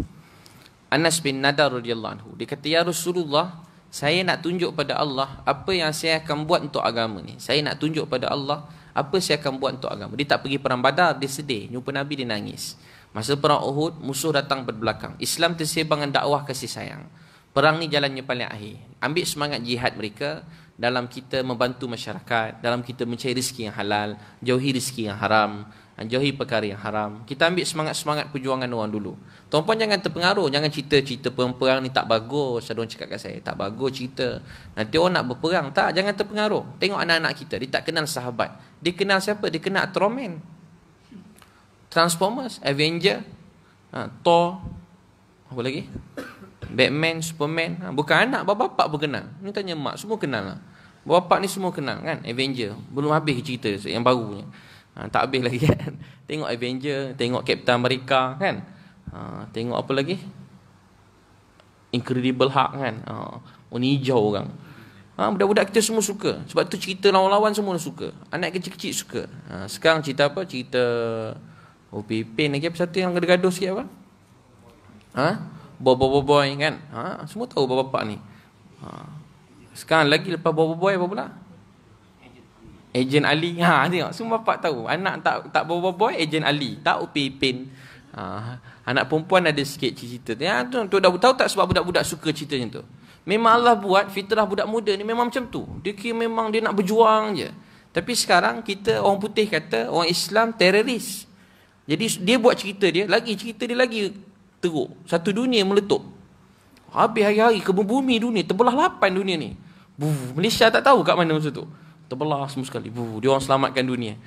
Speaker 1: Anas bin Nadar radhiyallahu anhu. Dia kata, ya Rasulullah, saya nak tunjuk pada Allah apa yang saya akan buat untuk agama ni. Saya nak tunjuk pada Allah apa saya akan buat untuk agama. Dia tak pergi perang Badar, dia sedih. Jumpa Nabi, dia nangis. Masa perang Uhud, musuh datang berbelakang. Islam tersebar dengan dakwah kasih sayang. Perang ni jalannya paling akhir. Ambil semangat jihad mereka dalam kita membantu masyarakat, dalam kita mencari rezeki yang halal, jauhi rezeki yang haram, jauhi perkara yang haram. Kita ambil semangat-semangat perjuangan orang dulu. Tuan-puan jangan terpengaruh, jangan cerita-cerita perang ni tak bagus. Ada orang cakap kat saya, tak bagus cerita, nanti orang nak berperang. Tak, jangan terpengaruh. Tengok anak-anak kita, dia tak kenal sahabat. Dia kenal siapa? Dia kenal Ultraman, Transformers, Avenger, Thor, apa lagi? Batman, Superman. Bukan anak, bapa-bapa pun kenal. Ni tanya mak, semua kenal lah. Bapa ni semua kenal kan, Avenger. Belum habis cerita yang barunya. Tak habis lagi kan. Tengok Avenger, tengok Captain America kan. Tengok apa lagi, Incredible Hulk kan. Warna hijau orang. Budak-budak kita semua suka. Sebab tu cerita lawan-lawan semua suka. Anak kecil-kecil suka. Sekarang cerita apa? Cerita Pipin lagi, apa satu yang gaduh-gaduh sikit apa? Boy kan. Semua tahu bapak ni. Sekarang lagi lepas Boy apa pula? Ejen Ali. Tengok semua bapak tahu. Anak tak Boy, Ejen Ali. Tak Pipin. Anak perempuan ada sikit cerita. Tu dah tahu tak sebab budak-budak suka cerita macam tu. Memang Allah buat fitrah budak muda ni memang macam tu. Dia kira memang dia nak berjuang je. Tapi sekarang kita orang putih kata orang Islam teroris. Jadi dia buat cerita dia lagi teruk. Satu dunia meletup. Habis hari-hari ke bumi dunia terbelah 8 dunia ni. Malaysia tak tahu kat mana masa tu. Terbelah semua sekali. Dia orang selamatkan dunia.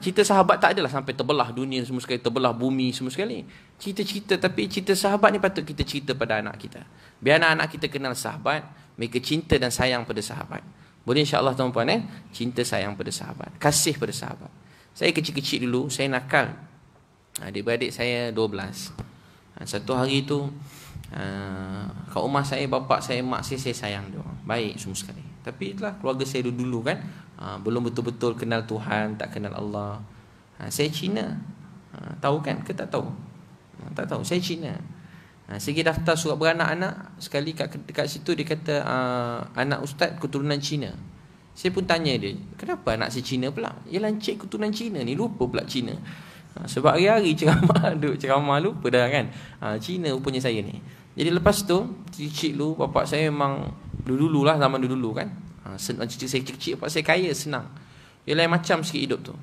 Speaker 1: Cerita sahabat tak adalah sampai terbelah dunia semua sekali, terbelah bumi semua sekali. Cerita-cerita, tapi cerita sahabat ni patut kita cerita pada anak kita. Biar anak-anak kita kenal sahabat, mereka cinta dan sayang pada sahabat. Boleh insya-Allah tuan-puan cinta sayang pada sahabat, kasih pada sahabat. Saya kecil-kecil dulu, saya nakal. Adik-beradik saya 12. Satu hari tu kat rumah saya, bapak saya, mak saya sayang dia orang. Baik semua sekali. Tapi itulah keluarga saya dulu kan, belum betul-betul kenal Tuhan, tak kenal Allah. Saya Cina. Tahu kan ke tak tahu? Tak tahu. Saya Cina. Saya pergi daftar surat beranak-anak. Sekali dekat situ dia kata anak ustaz keturunan Cina. Saya pun tanya dia, kenapa anak saya Cina pula? Yalah encik keturunan Cina ni, lupa pula Cina. Sebab hari-hari ceramah lupa dah kan. Cina rupanya saya ni. Jadi lepas tu kecil dulu bapak saya memang dulu lah, zaman dulu kan. Cerita saya kecil, bapak saya kaya, senang. Dia lain macam sikit hidup tu.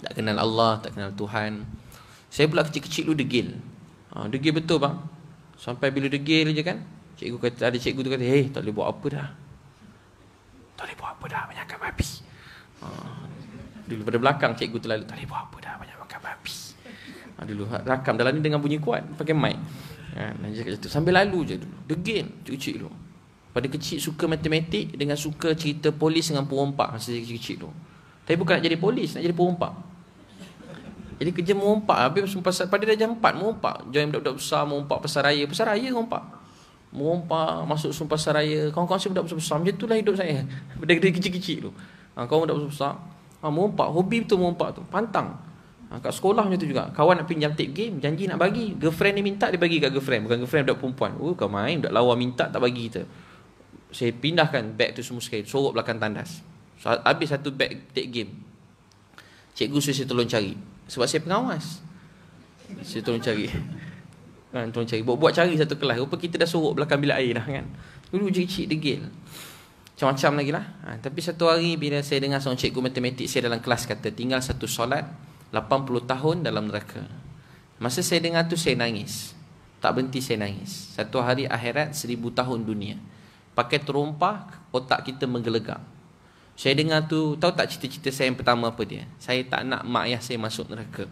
Speaker 1: Tak kenal Allah, tak kenal Tuhan. Saya pula kecil-kecil dulu degil. Degil betul bang. Sampai bila degil je kan, cikgu kata, ada cikgu tu kata, tak boleh buat apa dah. Tak boleh buat apa dah, banyak makan babi. Dulu pada belakang cikgu tu lalu, tak boleh buat apa dah, banyak makan babi. Dulu rakam dalam ni dengan bunyi kuat, pakai mic. Dan dia cakap sambil lalu je dulu. Degil, kecil tu. Pada kecil suka matematik dengan suka cerita polis dengan perompak masa kecil tu. Tapi bukan nak jadi polis, nak jadi perompak. Jadi kerja merompak. Habis pada darjah 4 merompak. Join budak-budak besar, merompak pasar raya. Pasar raya merompak. Merompak, masuk sumpah pasar raya. Kawan-kawan saya budak besar-besar. Macam itulah hidup saya. Dari kecil-kecil tu. Kawan budak besar-besar. Merompak. Hobi betul merompak tu. Pantang. Kat sekolah macam tu juga. Kawan nak pinjam tip game, janji nak bagi. Girlfriend ni minta, dia bagi kat girlfriend. Bukan girlfriend budak perempuan. Kau main, budak lawa minta, tak bagi kita. Saya pindahkan beg tu semua sekali. Sorok belakang tandas. So, habis satu beg tip game. Cikgu suruh saya tolong cari. Sebab saya pengawas. Saya tolong cari. Tolong cari. Buat cari satu kelas. Rupa kita dah sorok belakang bilik air dah kan. Dulu kecil degil. Macam-macam lagi lah. Tapi satu hari bila saya dengar seorang cikgu matematik saya dalam kelas kata, tinggal satu solat 80 tahun dalam neraka. Masa saya dengar tu saya nangis. Tak berhenti saya nangis. Satu hari akhirat 1000 tahun dunia. Pakai terompah, otak kita menggelegak. Saya dengar tu, tahu tak cita-cita saya yang pertama apa dia? Saya tak nak mak ayah saya masuk neraka.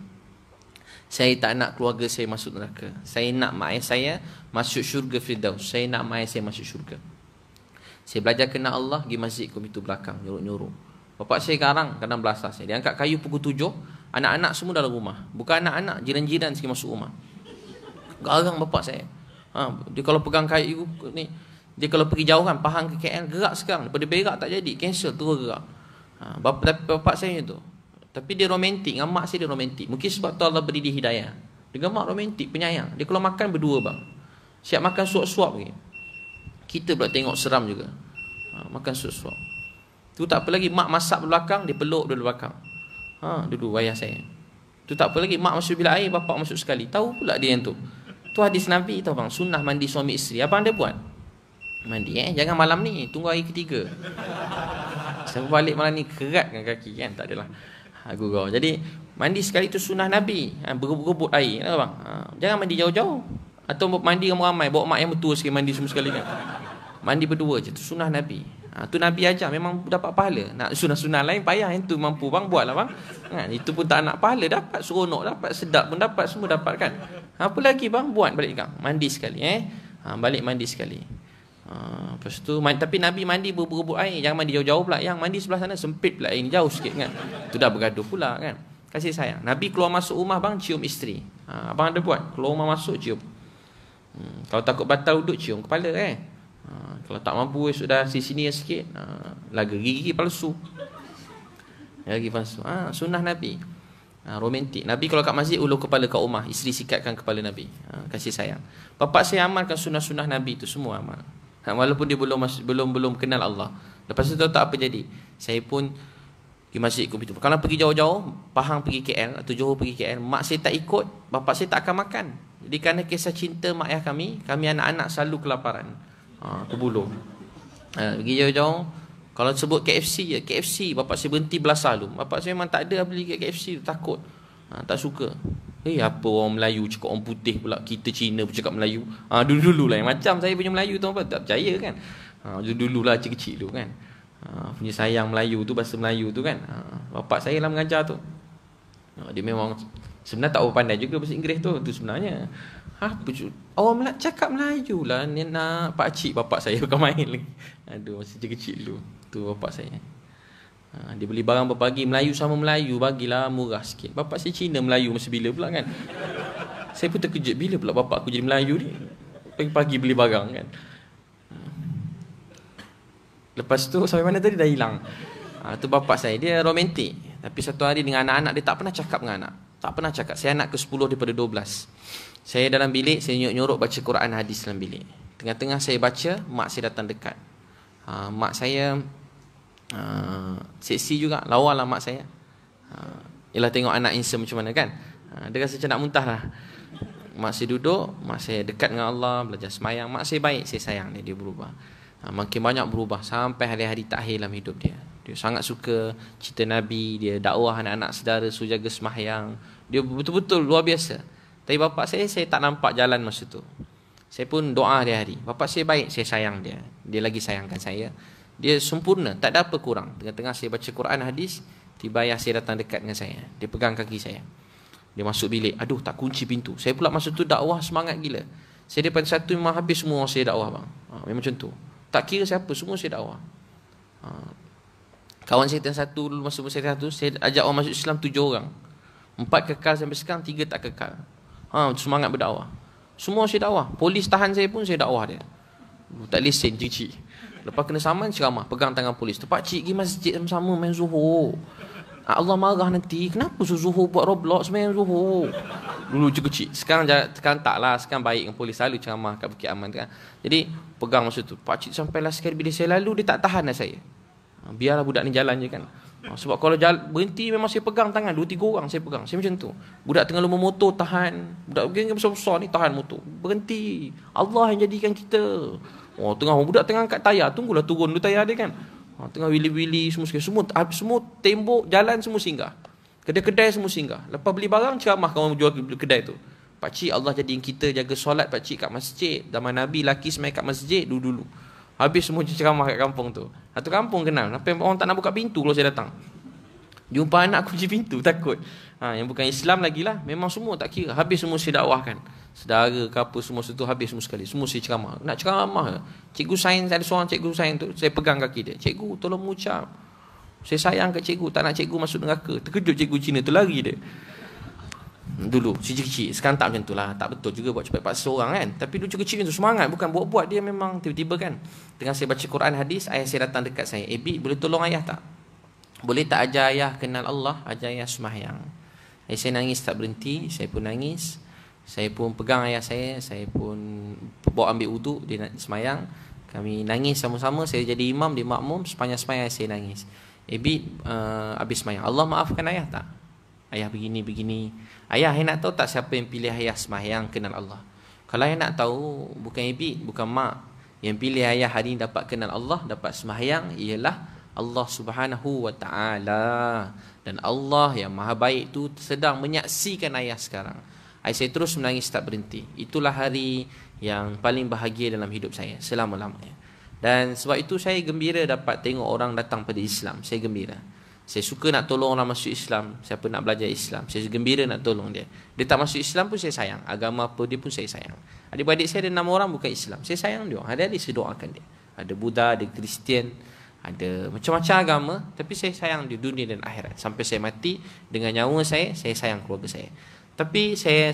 Speaker 1: Saya tak nak keluarga saya masuk neraka. Saya nak mak ayah saya masuk syurga Firdaus. Saya nak mak ayah saya masuk syurga. Saya belajar kenal Allah, pergi masjid komite belakang, nyuruh-nyuruh. Bapak saya garang, kadang belasah saya. Dia angkat kayu pukul 7, anak-anak semua dalam rumah. Bukan anak-anak, jiran-jiran sikit masuk rumah. Garang bapak saya. Dia kalau pegang kayu ni, dia kalau pergi jauh kan, Pahang ke KL, gerak sekarang. Daripada berak tak jadi, cancel, terus gerak. Bapak saya tu. Tapi dia romantik, dengan mak saya dia romantik. Mungkin sebab tu Allah beri dia hidayah. Dengan mak romantik, penyayang. Dia kalau makan berdua bang. Siap makan suap-suap lagi. Kita pula tengok seram juga. Makan suap-suap. Tu tak apa lagi, mak masak belakang, dia peluk dulu belakang. Dulu ayah saya. Tu tak apa lagi, mak masuk bilik air, bapak masuk sekali. Tahu pula dia yang tu. Tu hadis Nabi tahu bang, sunnah mandi suami isteri. Apa anda buat? Mandi jangan malam ni, tunggu hari ketiga. Saya balik malam ni keratkan kaki kan, tak adalah. Gurau. Jadi mandi sekali tu sunnah Nabi. Berebut air kan bang. Jangan mandi jauh-jauh. Atau mandi ramai-ramai, bawa mak yang betul sekali mandi semua sekali kan. Mandi berdua je, tu sunnah Nabi. Tu Nabi ajar memang dapat pahala. Nak sunnah-sunnah lain payah, yang tu mampu bang buatlah bang. Itu pun tak nak pahala, dapat seronok, dapat sedap pun dapat, semua dapat kan. Apa lagi bang, buat balik kan. Mandi sekali balik mandi sekali. Lepas tu tapi Nabi mandi berebut air. Jangan mandi jauh-jauh pula. Yang mandi sebelah sana sempit pula air ni, jauh sikit kan. Tu dah bergaduh pula kan. Kasih sayang. Nabi keluar masuk rumah bang, cium isteri. Abang ada buat? Keluar rumah masuk cium. Kalau takut batal duduk, cium kepala kalau tak mampu sudah sini sikit, laga gigi palsu. Gigi palsu. Sunnah Nabi. Romantik. Nabi kalau kat masjid ulur kepala kat rumah, isteri sikatkan kepala Nabi. Kasih sayang. Bapak saya amalkan sunnah-sunnah Nabi tu semua amal. Walaupun dia belum kenal Allah. Lepas tu tahu tak apa jadi. Saya pun pergi masjid komite. Kalau pergi jauh-jauh, Pahang pergi KL atau Johor pergi KL, mak saya tak ikut, bapak saya tak akan makan. Jadi kerana kisah cinta mak ayah kami anak-anak selalu kelaparan. Kebulung. Pergi jauh-jauh, kalau sebut KFC je, KFC, bapak saya berhenti belasah dulu. Bapak saya memang tak ada beli kat KFC, takut. Tak suka. Apa orang Melayu cakap orang putih pula, kita Cina pun cakap Melayu. Dulu-dulu lah macam saya punya Melayu tu apa, tak percaya kan. Dulu lah kecil-kecil tu kan. Punya sayang Melayu tu, bahasa Melayu tu kan. Bapak saya lah mengajar tu. Dia memang sebenarnya tak apa pandai juga bahasa Inggeris tu sebenarnya. Orang Melayu cakap Melayu lah ni nak pakcik bapak saya bukan main lagi. Masa kecil dulu. Tu bapak saya. Dia beli barang berbagi, Melayu sama Melayu, bagilah murah sikit. Bapak saya Cina Melayu masa bila pula kan. Saya pun terkejut, bila pula bapak aku jadi Melayu ni. Pagi-pagi beli barang kan. Lepas tu sampai mana tadi dah hilang. Tu bapak saya, dia romantik. Tapi satu hari dengan anak-anak, dia tak pernah cakap dengan anak. Tak pernah cakap. Saya anak ke-10 daripada 12. Saya dalam bilik, saya nyorok baca Quran hadis dalam bilik. Tengah-tengah saya baca, mak saya datang dekat. Mak saya seksi juga, lawa lah mak saya. Ialah tengok anak handsome macam mana kan. Dia rasa macam nak muntah lah. Mak saya duduk, mak saya dekat dengan Allah, belajar semayang. Mak saya baik, saya sayang dia berubah. Makin banyak berubah sampai hari-hari takhir dalam hidup dia. Dia sangat suka cerita Nabi, dia dakwah anak-anak saudara suruh jaga semayang. Dia betul-betul luar biasa. Tapi bapak saya tak nampak jalan masa tu. Saya pun doa hari-hari. Bapak saya baik, saya sayang dia. Dia lagi sayangkan saya.
Speaker 2: Dia sempurna, tak ada apa kurang. Tengah-tengah saya baca Quran hadis, tiba ayah saya datang dekat dengan saya. Dia pegang kaki saya. Dia masuk bilik. Aduh, tak kunci pintu. Saya pula masa tu dakwah semangat gila. Saya daripada satu memang habis semua saya dakwah bang. Memang macam tu. Tak kira siapa, semua saya dakwah. Kawan saya yang satu dulu masa saya satu, saya ajak orang masuk Islam 7 orang. 4 kekal sampai sekarang, 3 tak kekal. Semangat berdakwah. Semua saya dakwah. Polis tahan saya pun saya dakwah dia. Tak lesen cik-cik. Lepas kena saman ceramah, pegang tangan polis tu. Pak cik pergi masjid sama-sama main zuhur. Allah marah nanti. Kenapa zuhur buat Roblox main zuhur? Dulu kecil. Sekarang tak lah. Sekarang baik dengan polis, selalu ceramah kat Bukit Aman kan. Jadi pegang masa tu. Pak cik sampai last sekali bila saya lalu, dia tak tahan lah saya. Biarlah budak ni jalan je kan. Sebab kalau berhenti memang saya pegang tangan 2-3 orang saya pegang. Saya macam tu. Budak tengah lumba motor tahan. Budak geng besar-besar ni tahan motor. Berhenti. Allah yang jadikan kita. Budak tengah angkat tayar, tunggulah turun dulu tayar dia kan. Tengah wili-wili semua semua tembok jalan semua singgah. Kedai-kedai semua singgah. Lepas beli barang ceramah kawan jual kedai tu. Pak cik, Allah jadikan kita jaga solat pak cik kat masjid. Zaman Nabi laki semai kat masjid dulu-dulu. Habis semua ceramah kat kampung tu. Satu kampung kenal. Sampai orang tak nak buka pintu kalau saya datang. Jumpa anak kunci pintu, takut. Yang bukan Islam lagi lah. Memang semua tak kira. Habis semua saya dakwahkan. Sedara ke apa semua situ habis semua sekali. Semua saya ceramah. Nak ceramah. Cikgu sains, ada seorang cikgu sains tu. Saya pegang kaki dia. Cikgu tolong mengucap. Saya sayang kat cikgu. Tak nak cikgu masuk neraka. Terkejut cikgu Cina tu, lari dia. Dulu kecil-kecil. Sekarang tak macam tu lah. Tak betul juga buat cepat paksa orang kan. Tapi dulu kecil tu semangat. Bukan buat-buat. Dia memang tiba-tiba kan. Tengah saya baca Quran hadis, ayah saya datang dekat saya. Bi, boleh tolong ayah tak? Boleh tak ajar ayah kenal Allah? Ajar ayah sembahyang. Saya nangis tak berhenti. Saya pun nangis. Saya pun pegang ayah saya. Saya pun bawa ambil wuduk. Dia nak sembahyang. Kami nangis sama-sama. Saya jadi imam, dia makmum. Sepanjang sembahyang saya nangis. Bi, habis sembahyang, Allah maafkan ayah tak? Ayah begini. Ayah nak tahu tak siapa yang pilih ayah sembahyang kenal Allah? Kalau ayah nak tahu, bukan Ibi, bukan mak. Yang pilih ayah hari ini dapat kenal Allah, dapat sembahyang, ialah Allah Subhanahu wa ta'ala. Dan Allah yang maha baik tu sedang menyaksikan ayah sekarang. Ayah saya terus menangis tak berhenti. Itulah hari yang paling bahagia dalam hidup saya selama-lamanya. Dan sebab itu saya gembira dapat tengok orang datang pada Islam. Saya gembira. Saya suka nak tolong orang masuk Islam. Siapa nak belajar Islam, saya gembira nak tolong dia. Dia tak masuk Islam pun saya sayang. Agama apa dia pun saya sayang. Adik-beradik saya ada 6 orang bukan Islam. Saya sayang dia. Hari-hari saya doakan dia. Ada Buddha, ada Kristian, ada macam-macam agama. Tapi saya sayang dia dunia dan akhirat. Sampai saya mati dengan nyawa saya sayang keluarga saya. Tapi saya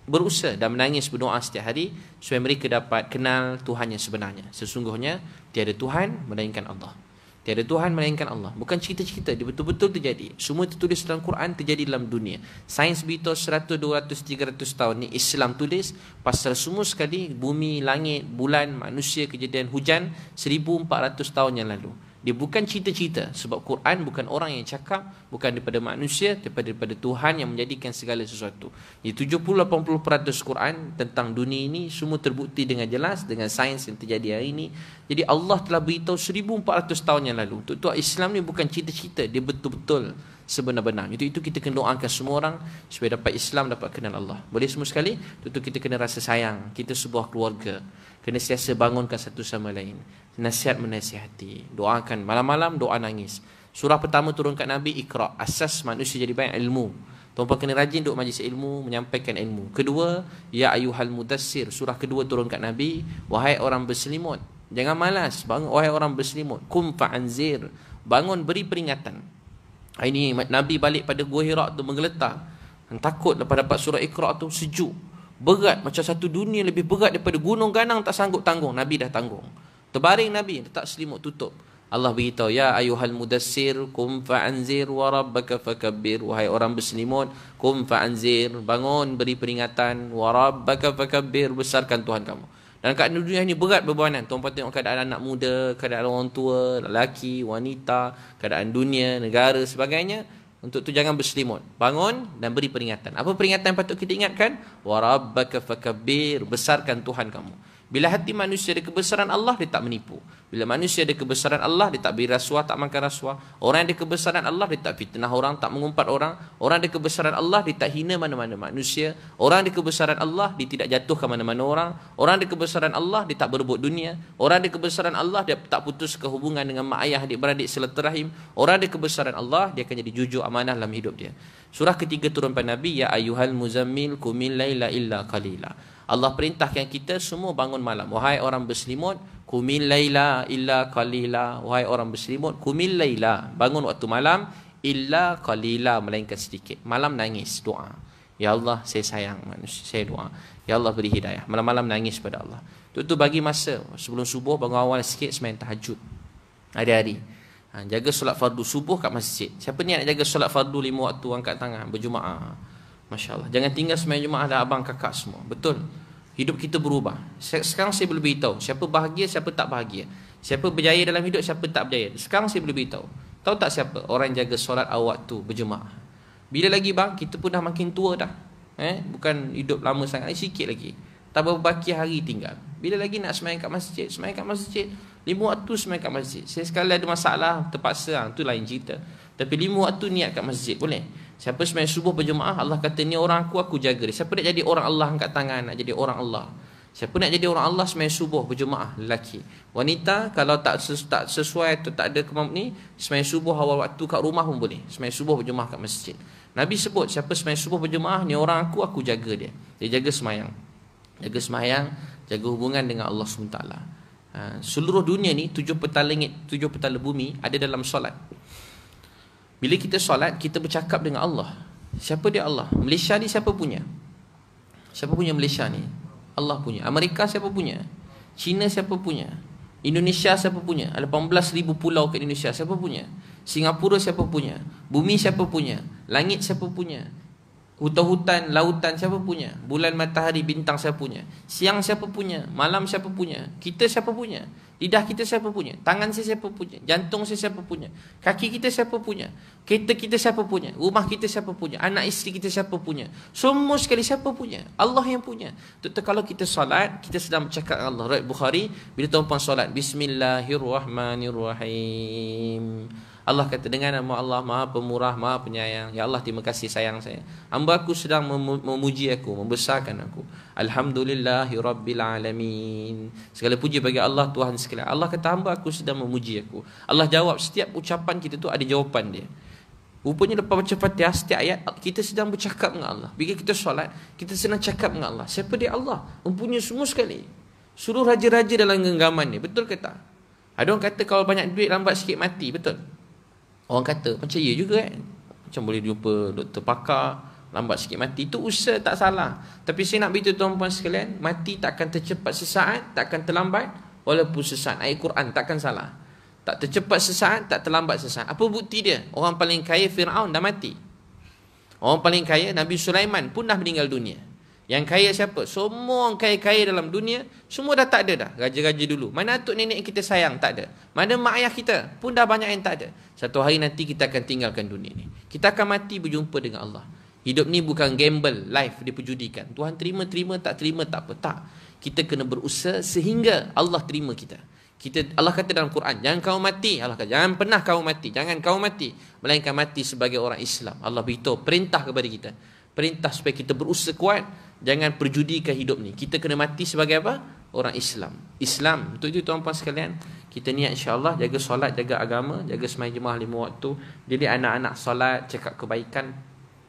Speaker 2: berusaha dan menangis berdoa setiap hari supaya mereka dapat kenal Tuhan yang sebenarnya. Sesungguhnya tiada Tuhan melainkan Allah. Tiada Tuhan melainkan Allah. Bukan cerita-cerita, dia betul-betul terjadi. Semua tertulis dalam Quran, terjadi dalam dunia. Sains beritahu 100, 200, 300 tahun ni Islam tulis pasal semua sekali bumi, langit, bulan, manusia, kejadian hujan 1400 tahun yang lalu. Dia bukan cerita-cerita. Sebab Quran bukan orang yang cakap, bukan daripada manusia, daripada Tuhan yang menjadikan segala sesuatu. Jadi 70-80% Quran tentang dunia ini semua terbukti dengan jelas dengan sains yang terjadi hari ini. Jadi Allah telah beritahu 1400 tahun yang lalu. Untuk Islam ni bukan cerita-cerita, dia betul-betul sebenar-benar. Itu kita kena doakan semua orang supaya dapat Islam, dapat kenal Allah. Boleh semua sekali? Itu kita kena rasa sayang. Kita sebuah keluarga. Kena sentiasa bangunkan satu sama lain. Nasihat menasihati. Doakan malam-malam, doa nangis. Surah pertama turun kat Nabi, Iqra. Asas manusia jadi baik ilmu. Tuan-tuan kena rajin duduk majlis ilmu, menyampaikan ilmu. Kedua, Ya Ayyuhal Mudassir. Surah kedua turun kat Nabi, wahai orang berselimut, jangan malas, bangun wahai orang berselimut. Kum fa'anzir. Bangun beri peringatan. Ini Nabi balik pada Gua Hira tu menggeletar. Takut lepas dapat surah Iqra tu sejuk. Berat macam satu dunia lebih berat daripada gunung ganang tak sanggup tanggung. Nabi dah tanggung. Terbaring Nabi, letak selimut tutup. Allah beritahu, Ya Ayyuhal Mudassir, kum fa'anzir wa rabbaka fakabbir. Wahai orang berselimut, kum fa'anzir. Bangun beri peringatan. Wa rabbaka fakabbir. Besarkan Tuhan kamu. Dan kat dunia ni berat berbahanan. Tuan-tuan tengok keadaan anak muda, keadaan orang tua, lelaki, wanita, keadaan dunia, negara, sebagainya. Untuk tu jangan berselimut. Bangun dan beri peringatan. Apa peringatan yang patut kita ingatkan? Wa rabbaka fakabbir. Besarkan Tuhan kamu. Bila hati manusia ada kebesaran Allah, dia tak menipu. Bila manusia ada kebesaran Allah, dia tak beri rasuah, tak makan rasuah. Orang yang ada kebesaran Allah, dia tak fitnah orang, tak mengumpat orang. Orang yang ada kebesaran Allah, dia tak hina mana-mana manusia. Orang yang ada kebesaran Allah, dia tidak jatuhkan mana-mana orang. Orang yang ada kebesaran Allah, dia tak berebut dunia. Orang yang ada kebesaran Allah, dia tak putus kehubungan dengan mak ayah, adik-beradik, silaturahim. Orang yang ada kebesaran Allah, dia akan jadi jujur, amanah dalam hidup dia. Surah ketiga turun pada Nabi, ya ayyuhal muzammil qumil laila illa qalila. Allah perintahkan kita semua bangun malam. Wahai orang berselimut, qumil laila illa qalila. Wahai orang berselimut, qumil laila, bangun waktu malam, illa qalila, melainkan sedikit. Malam nangis, doa. Ya Allah, saya sayang manusia, saya doa. Ya Allah beri hidayah. Malam-malam nangis pada Allah. Itu bagi masa sebelum subuh, bangun awal sikit sembahyang tahajud. Hari-hari. Jaga solat fardu subuh kat masjid. Siapa niat nak jaga solat fardu 5 waktu, angkat tangan, berjumaah. Masya Allah. Jangan tinggal sembahyang Jumaat ada abang kakak semua. Betul. Hidup kita berubah. Sekarang saya boleh beritahu siapa bahagia, siapa tak bahagia. Siapa berjaya dalam hidup, siapa tak berjaya. Sekarang saya boleh beritahu. Tahu tak siapa? Orang yang jaga solat awal waktu berjemaah. Bila lagi bang, kita pun dah makin tua dah. Bukan hidup lama sangat, sikit lagi. Tak berbaki hari tinggal. Bila lagi nak sembahyang kat masjid? Sembahyang kat masjid. 5 waktu sembahyang kat masjid. Saya sekali ada masalah, terpaksa, tu lain cerita. Tapi 5 waktu niat kat masjid, boleh? Siapa sembahyang subuh berjemaah, Allah kata ni orang aku jaga dia. Siapa nak jadi orang Allah, angkat tangan, nak jadi orang Allah. Siapa nak jadi orang Allah, sembahyang subuh berjemaah, lelaki. Wanita kalau tak sesuai atau tak ada kemampuan ni, sembahyang subuh awal waktu kat rumah pun boleh. Sembahyang subuh berjemaah kat masjid. Nabi sebut siapa sembahyang subuh berjemaah, ni orang aku jaga dia. Dia jaga sembahyang. Jaga sembahyang, jaga hubungan dengan Allah SWT. Seluruh dunia ni, 7 petala langit, 7 petala bumi ada dalam solat. Bila kita solat, kita bercakap dengan Allah. Siapa dia Allah? Malaysia ni siapa punya? Siapa punya Malaysia ni? Allah punya. Amerika siapa punya? China siapa punya? Indonesia siapa punya? Ada 18,000 pulau ke Indonesia, siapa punya? Singapura siapa punya? Bumi siapa punya? Langit siapa punya? Hutan-hutan, lautan siapa punya? Bulan, matahari, bintang siapa punya? Siang siapa punya? Malam siapa punya? Kita siapa punya? Lidah kita siapa punya? Tangan saya siapa punya? Jantung saya siapa punya? Kaki kita siapa punya? Kereta kita siapa punya? Rumah kita siapa punya? Anak isteri kita siapa punya? Semua sekali siapa punya? Allah yang punya. Tentu kalau kita solat, kita sedang bercakap dengan Allah. Riwayat Bukhari, bila tuan-puan solat, Bismillahirrahmanirrahim. Allah kata dengan nama Allah Maha Pemurah, Maha Penyayang. Ya Allah, terima kasih sayang saya. Hamba aku sedang memuji aku, membesarkan aku. Alhamdulillahi Rabbil Alamin. Segala puji bagi Allah Tuhan sekalian. Allah kata hamba aku sedang memuji aku. Allah jawab setiap ucapan kita tu ada jawapan dia. Rupanya lepas baca Fatihah setiap ayat kita sedang bercakap dengan Allah. Bila kita solat, kita sedang cakap dengan Allah. Siapa dia Allah? Mempunyai semua sekali. Seluruh raja-raja dalam genggaman ni. Betul ke tak? Ada orang kata kalau banyak duit lambat sikit mati. Betul? Orang kata, macam ya juga kan. Macam boleh jumpa doktor pakar, lambat sikit mati. Itu usaha tak salah. Tapi saya nak beritahu tuan-puan sekalian, mati takkan tercepat sesaat, takkan terlambat, walaupun sesaat. Ayat Quran takkan salah. Tak tercepat sesaat, tak terlambat sesaat. Apa bukti dia? Orang paling kaya Fir'aun dah mati. Orang paling kaya Nabi Sulaiman pun dah meninggal dunia. Yang kaya siapa? Semua orang kaya-kaya dalam dunia, semua dah tak ada dah. Raja-raja dulu. Mana atuk nenek kita sayang? Tak ada. Mana mak ayah kita? Pun dah banyak yang tak ada. Satu hari nanti kita akan tinggalkan dunia ni. Kita akan mati berjumpa dengan Allah. Hidup ni bukan gamble, life diperjudikan. Tuhan terima, tak terima, tak apa. Tak. Kita kena berusaha sehingga Allah terima kita. Allah kata dalam Quran, jangan kau mati. Allah kata, jangan pernah kau mati. Jangan kau mati. Melainkan mati sebagai orang Islam. Allah beritahu, perintah kepada kita. Perintah supaya kita berusaha kuat. Jangan perjudikan hidup ni. Kita kena mati sebagai apa? Orang Islam. Islam. Untuk itu tuan-puan sekalian, kita niat insya-Allah jaga solat, jaga agama, jaga sembahyang jemaah 5 waktu. Jadi anak-anak solat, cakap kebaikan.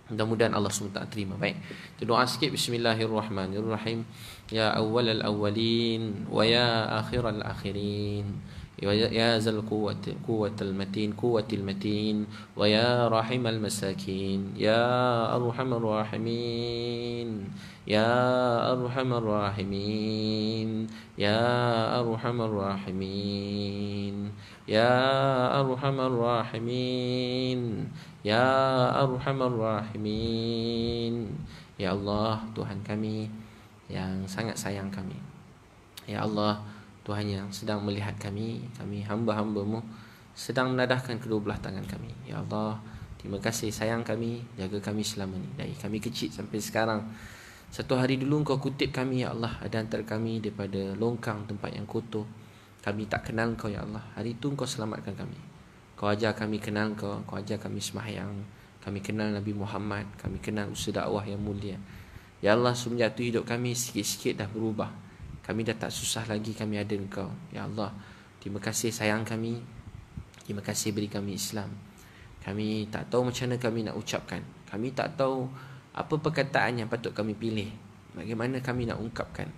Speaker 2: Mudah-mudahan Allah SWT terima. Baik. Kita doa sikit. Bismillahirrahmanirrahim. Ya awwalal awwalin wa ya akhiral akhirin. يا ذا القوة المتين ويا رحم المساكين يا أرحم الراحمين يا أرحم الراحمين يا أرحم الراحمين يا أرحم الراحمين يا أرحم الراحمين. Ya Allah, Tuhan kami yang sangat sayang kami. Ya Allah, Tuhan yang sedang melihat kami hamba-hamba-Mu sedang menadahkan kedua belah tangan kami. Ya Allah, terima kasih sayang kami, jaga kami selama ni. Dari kami kecil sampai sekarang, Satu hari dulu Engkau kutip kami ya Allah, ada antara kami daripada longkang tempat yang kotor. Kami tak kenal Engkau ya Allah. Hari itu Engkau selamatkan kami. Kau ajar kami kenal Engkau, Kau ajar kami sembahyang. Kami kenal Nabi Muhammad, kami kenal usaha dakwah yang mulia. Ya Allah, semenjak itu hidup kami sikit-sikit dah berubah. Kami dah tak susah lagi, kami ada Engkau. Ya Allah, terima kasih sayang kami. Terima kasih beri kami Islam. Kami tak tahu macam mana kami nak ucapkan. Kami tak tahu apa perkataan yang patut kami pilih, bagaimana kami nak ungkapkan.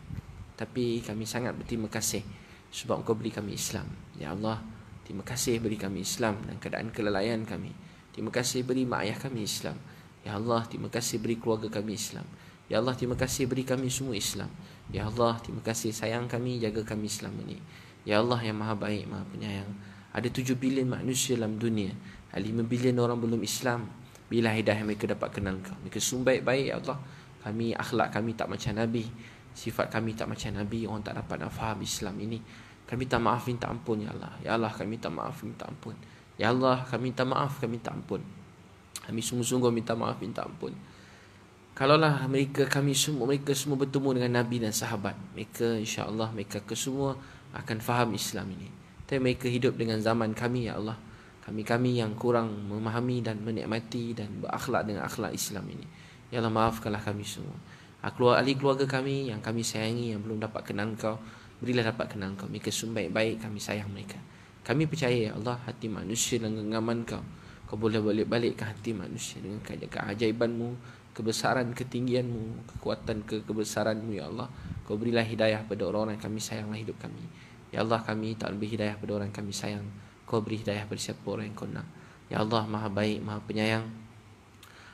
Speaker 2: Tapi kami sangat berterima kasih sebab Engkau beri kami Islam. Ya Allah, terima kasih beri kami Islam dan keadaan kelalaian kami. Terima kasih beri mak ayah kami Islam. Ya Allah, terima kasih beri keluarga kami Islam. Ya Allah, terima kasih beri kami semua Islam. Ya Allah, terima kasih sayang kami, jaga kami Islam ini. Ya Allah yang maha baik, maha penyayang. Ada 7 bilion manusia dalam dunia, 5 bilion orang belum Islam. Bila hidayah mereka dapat kenal Kau, mereka sumbai baik ya Allah. Kami, akhlak kami tak macam Nabi, sifat kami tak macam Nabi. Orang tak dapat nak faham Islam ini. Kami minta maaf, minta ampun ya Allah. Ya Allah, kami minta maaf, minta ampun. Ya Allah, kami minta maaf, kami minta ampun. Kami sungguh-sungguh minta maaf, minta ampun. Kalaulah kami semua bertemu dengan Nabi dan sahabat, mereka insya-Allah mereka semua akan faham Islam ini. Tapi mereka hidup dengan zaman kami ya Allah. Kami yang kurang memahami dan menikmati dan berakhlak dengan akhlak Islam ini. Ya Allah, maafkanlah kami semua. Ahli keluarga kami yang kami sayangi, yang belum dapat kenal Kau, berilah dapat kenal Kau. Mereka semua baik-baik, kami sayang mereka. Kami percaya ya Allah, hati manusia dan genggaman Kau, Kau boleh balik-balikkan hati manusia dengan keajaiban-Mu, kebesaran, ketinggian-Mu, kekuatan, kebesaran-Mu ya Allah. Kau berilah hidayah pada orang-orang yang kami sayang dalam hidup kami. Ya Allah, kami tak lebih hidayah pada orang yang kami sayang. Kau beri hidayah pada siapa orang yang Kau nak. Ya Allah, maha baik, maha penyayang.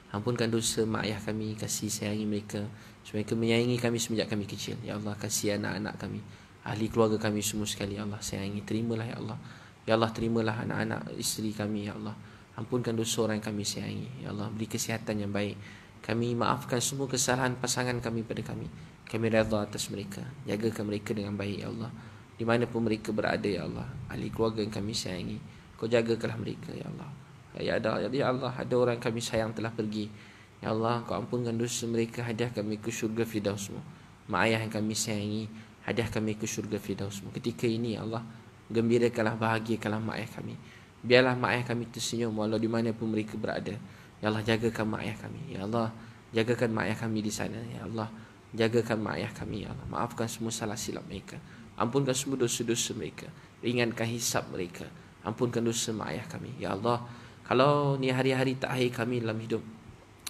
Speaker 2: Ampunkan dosa mak ayah kami, kasih sayangi mereka. Mereka menyayangi kami semenjak kami kecil. Ya Allah, kasih anak-anak kami, ahli keluarga kami semua sekali. Ya Allah, sayangi, terimalah ya Allah. Ya Allah, terimalah anak-anak isteri kami ya Allah. Ampunkan dosa orang yang kami sayangi. Ya Allah, beri kesihatan yang baik. Kami maafkan semua kesalahan pasangan kami pada kami. Kami redha atas mereka. Jagakan mereka dengan baik ya Allah. Di mana pun mereka berada ya Allah, ahli keluarga yang kami sayangi, Kau jagakanlah mereka ya Allah. Ya Allah, ada orang yang kami sayang telah pergi. Ya Allah, Kau ampunkan dosa mereka, hadiah kami ke syurga Firdaus-Mu. Mak ayah yang kami sayangi, hadiah kami ke syurga Firdaus-Mu. Ketika ini ya Allah, gembirakanlah, bahagiakanlah mak ayah kami. Biarlah mak ayah kami tersenyum walau di mana pun mereka berada. Ya Allah, jagakan mak ayah kami. Ya Allah, jagakan mak ayah kami di sana. Ya Allah, jagakan mak ayah kami ya Allah. Maafkan semua salah silap mereka. Ampunkan semua dosa-dosa mereka. Ringankan hisab mereka. Ampunkan dosa mak ayah kami. Ya Allah, kalau ni hari-hari terakhir kami dalam hidup,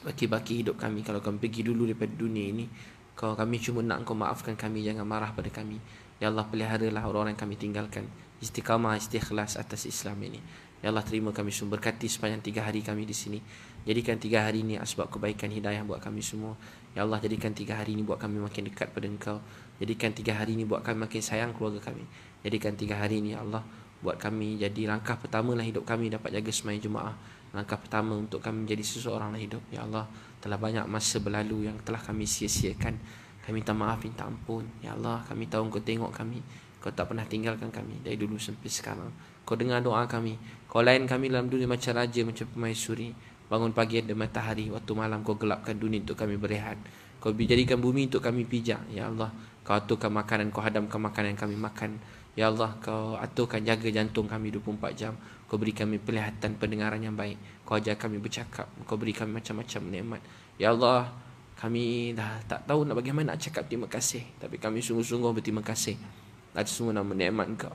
Speaker 2: baki-baki hidup kami, kalau kami pergi dulu daripada dunia ini, kami cuma nak Kau maafkan kami, jangan marah pada kami. Ya Allah, peliharalah orang-orang yang kami tinggalkan, istiqamah, istikhlas atas Islam ini. Ya Allah, terima kami semua, berkati sepanjang 3 hari kami di sini. Jadikan 3 hari ini asbab kebaikan hidayah buat kami semua. Ya Allah, jadikan 3 hari ini buat kami makin dekat pada Engkau. Jadikan 3 hari ini buat kami makin sayang keluarga kami. Jadikan 3 hari ini ya Allah, buat kami jadi langkah pertama dalam hidup kami dapat jaga sembahyang Jumaat. Langkah pertama untuk kami menjadi seseorang dalam hidup. Ya Allah, telah banyak masa berlalu yang telah kami sia-siakan. Kami minta maaf, minta ampun. Ya Allah, kami tahu Kau tengok kami. Kau tak pernah tinggalkan kami dari dulu sampai sekarang. Kau dengar doa kami. Kau layan kami dalam dunia macam raja, macam permaisuri. Bangun pagi ada matahari, waktu malam Kau gelapkan dunia untuk kami berehat. Kau jadikan bumi untuk kami pijak. Ya Allah, Kau aturkan makanan, Kau hadamkan makanan yang kami makan. Ya Allah, Kau aturkan, jaga jantung kami 24 jam. Kau beri kami penglihatan, pendengaran yang baik. Kau ajar kami bercakap. Kau beri kami macam-macam nikmat. Ya Allah, kami dah tak tahu nak bagaimana nak cakap terima kasih. Tapi kami sungguh-sungguh berterima kasih atas semua nama nikmat Kau.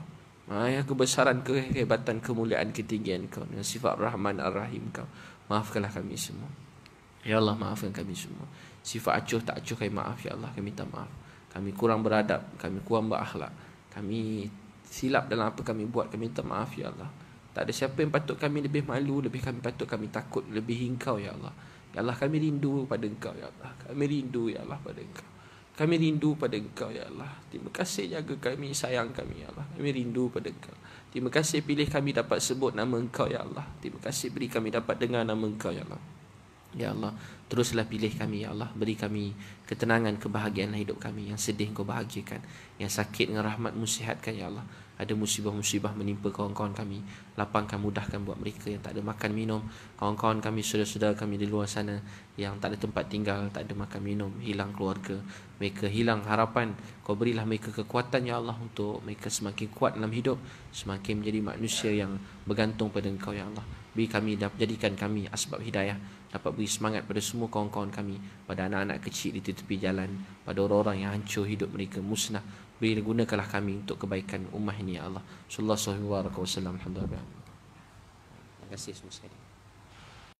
Speaker 2: Kebesaran, kehebatan, kemuliaan, ketinggian Kau, dengan sifat Rahman Ar-Rahim Kau. Maafkanlah kami semua. Ya Allah, maafkan kami semua. Sifat acuh tak acuh kami maaf ya Allah. Kami minta maaf. Kami kurang beradab, kami kurang berakhlak, kami silap dalam apa kami buat. Kami minta maaf ya Allah. Tak ada siapa yang patut kami lebih malu, lebih kami patut kami takut, lebih Engkau ya Allah. Ya Allah, kami rindu pada Engkau ya Allah. Kami rindu ya Allah pada Engkau. Kami rindu pada Engkau ya Allah. Terima kasih jaga kami, sayang kami ya Allah. Kami rindu pada Engkau. Terima kasih pilih kami dapat sebut nama Engkau ya Allah. Terima kasih beri kami dapat dengar nama Engkau ya Allah. Ya Allah, teruslah pilih kami ya Allah. Beri kami ketenangan, kebahagiaan hidup kami. Yang sedih Kau bahagiakan, yang sakit dengan rahmat-Mu sihatkan ya Allah. Ada musibah-musibah menimpa kawan-kawan kami, lapangkan, mudahkan buat mereka yang tak ada makan minum. Kawan-kawan kami, saudara-saudara kami di luar sana yang tak ada tempat tinggal, tak ada makan minum, hilang keluarga, mereka hilang harapan. Kau berilah mereka kekuatan ya Allah, untuk mereka semakin kuat dalam hidup, semakin menjadi manusia yang bergantung pada Engkau ya Allah. Beri kami, jadikan kami asbab hidayah, dapat beri semangat pada semua kawan-kawan kami, pada anak-anak kecil di tepi jalan, pada orang-orang yang hancur hidup mereka, musnah. Beri, gunakanlah kami untuk kebaikan ummah ini ya Allah. Sallallahu alaihi wasallam. Alhamdulillah. Terima kasih semua sekali.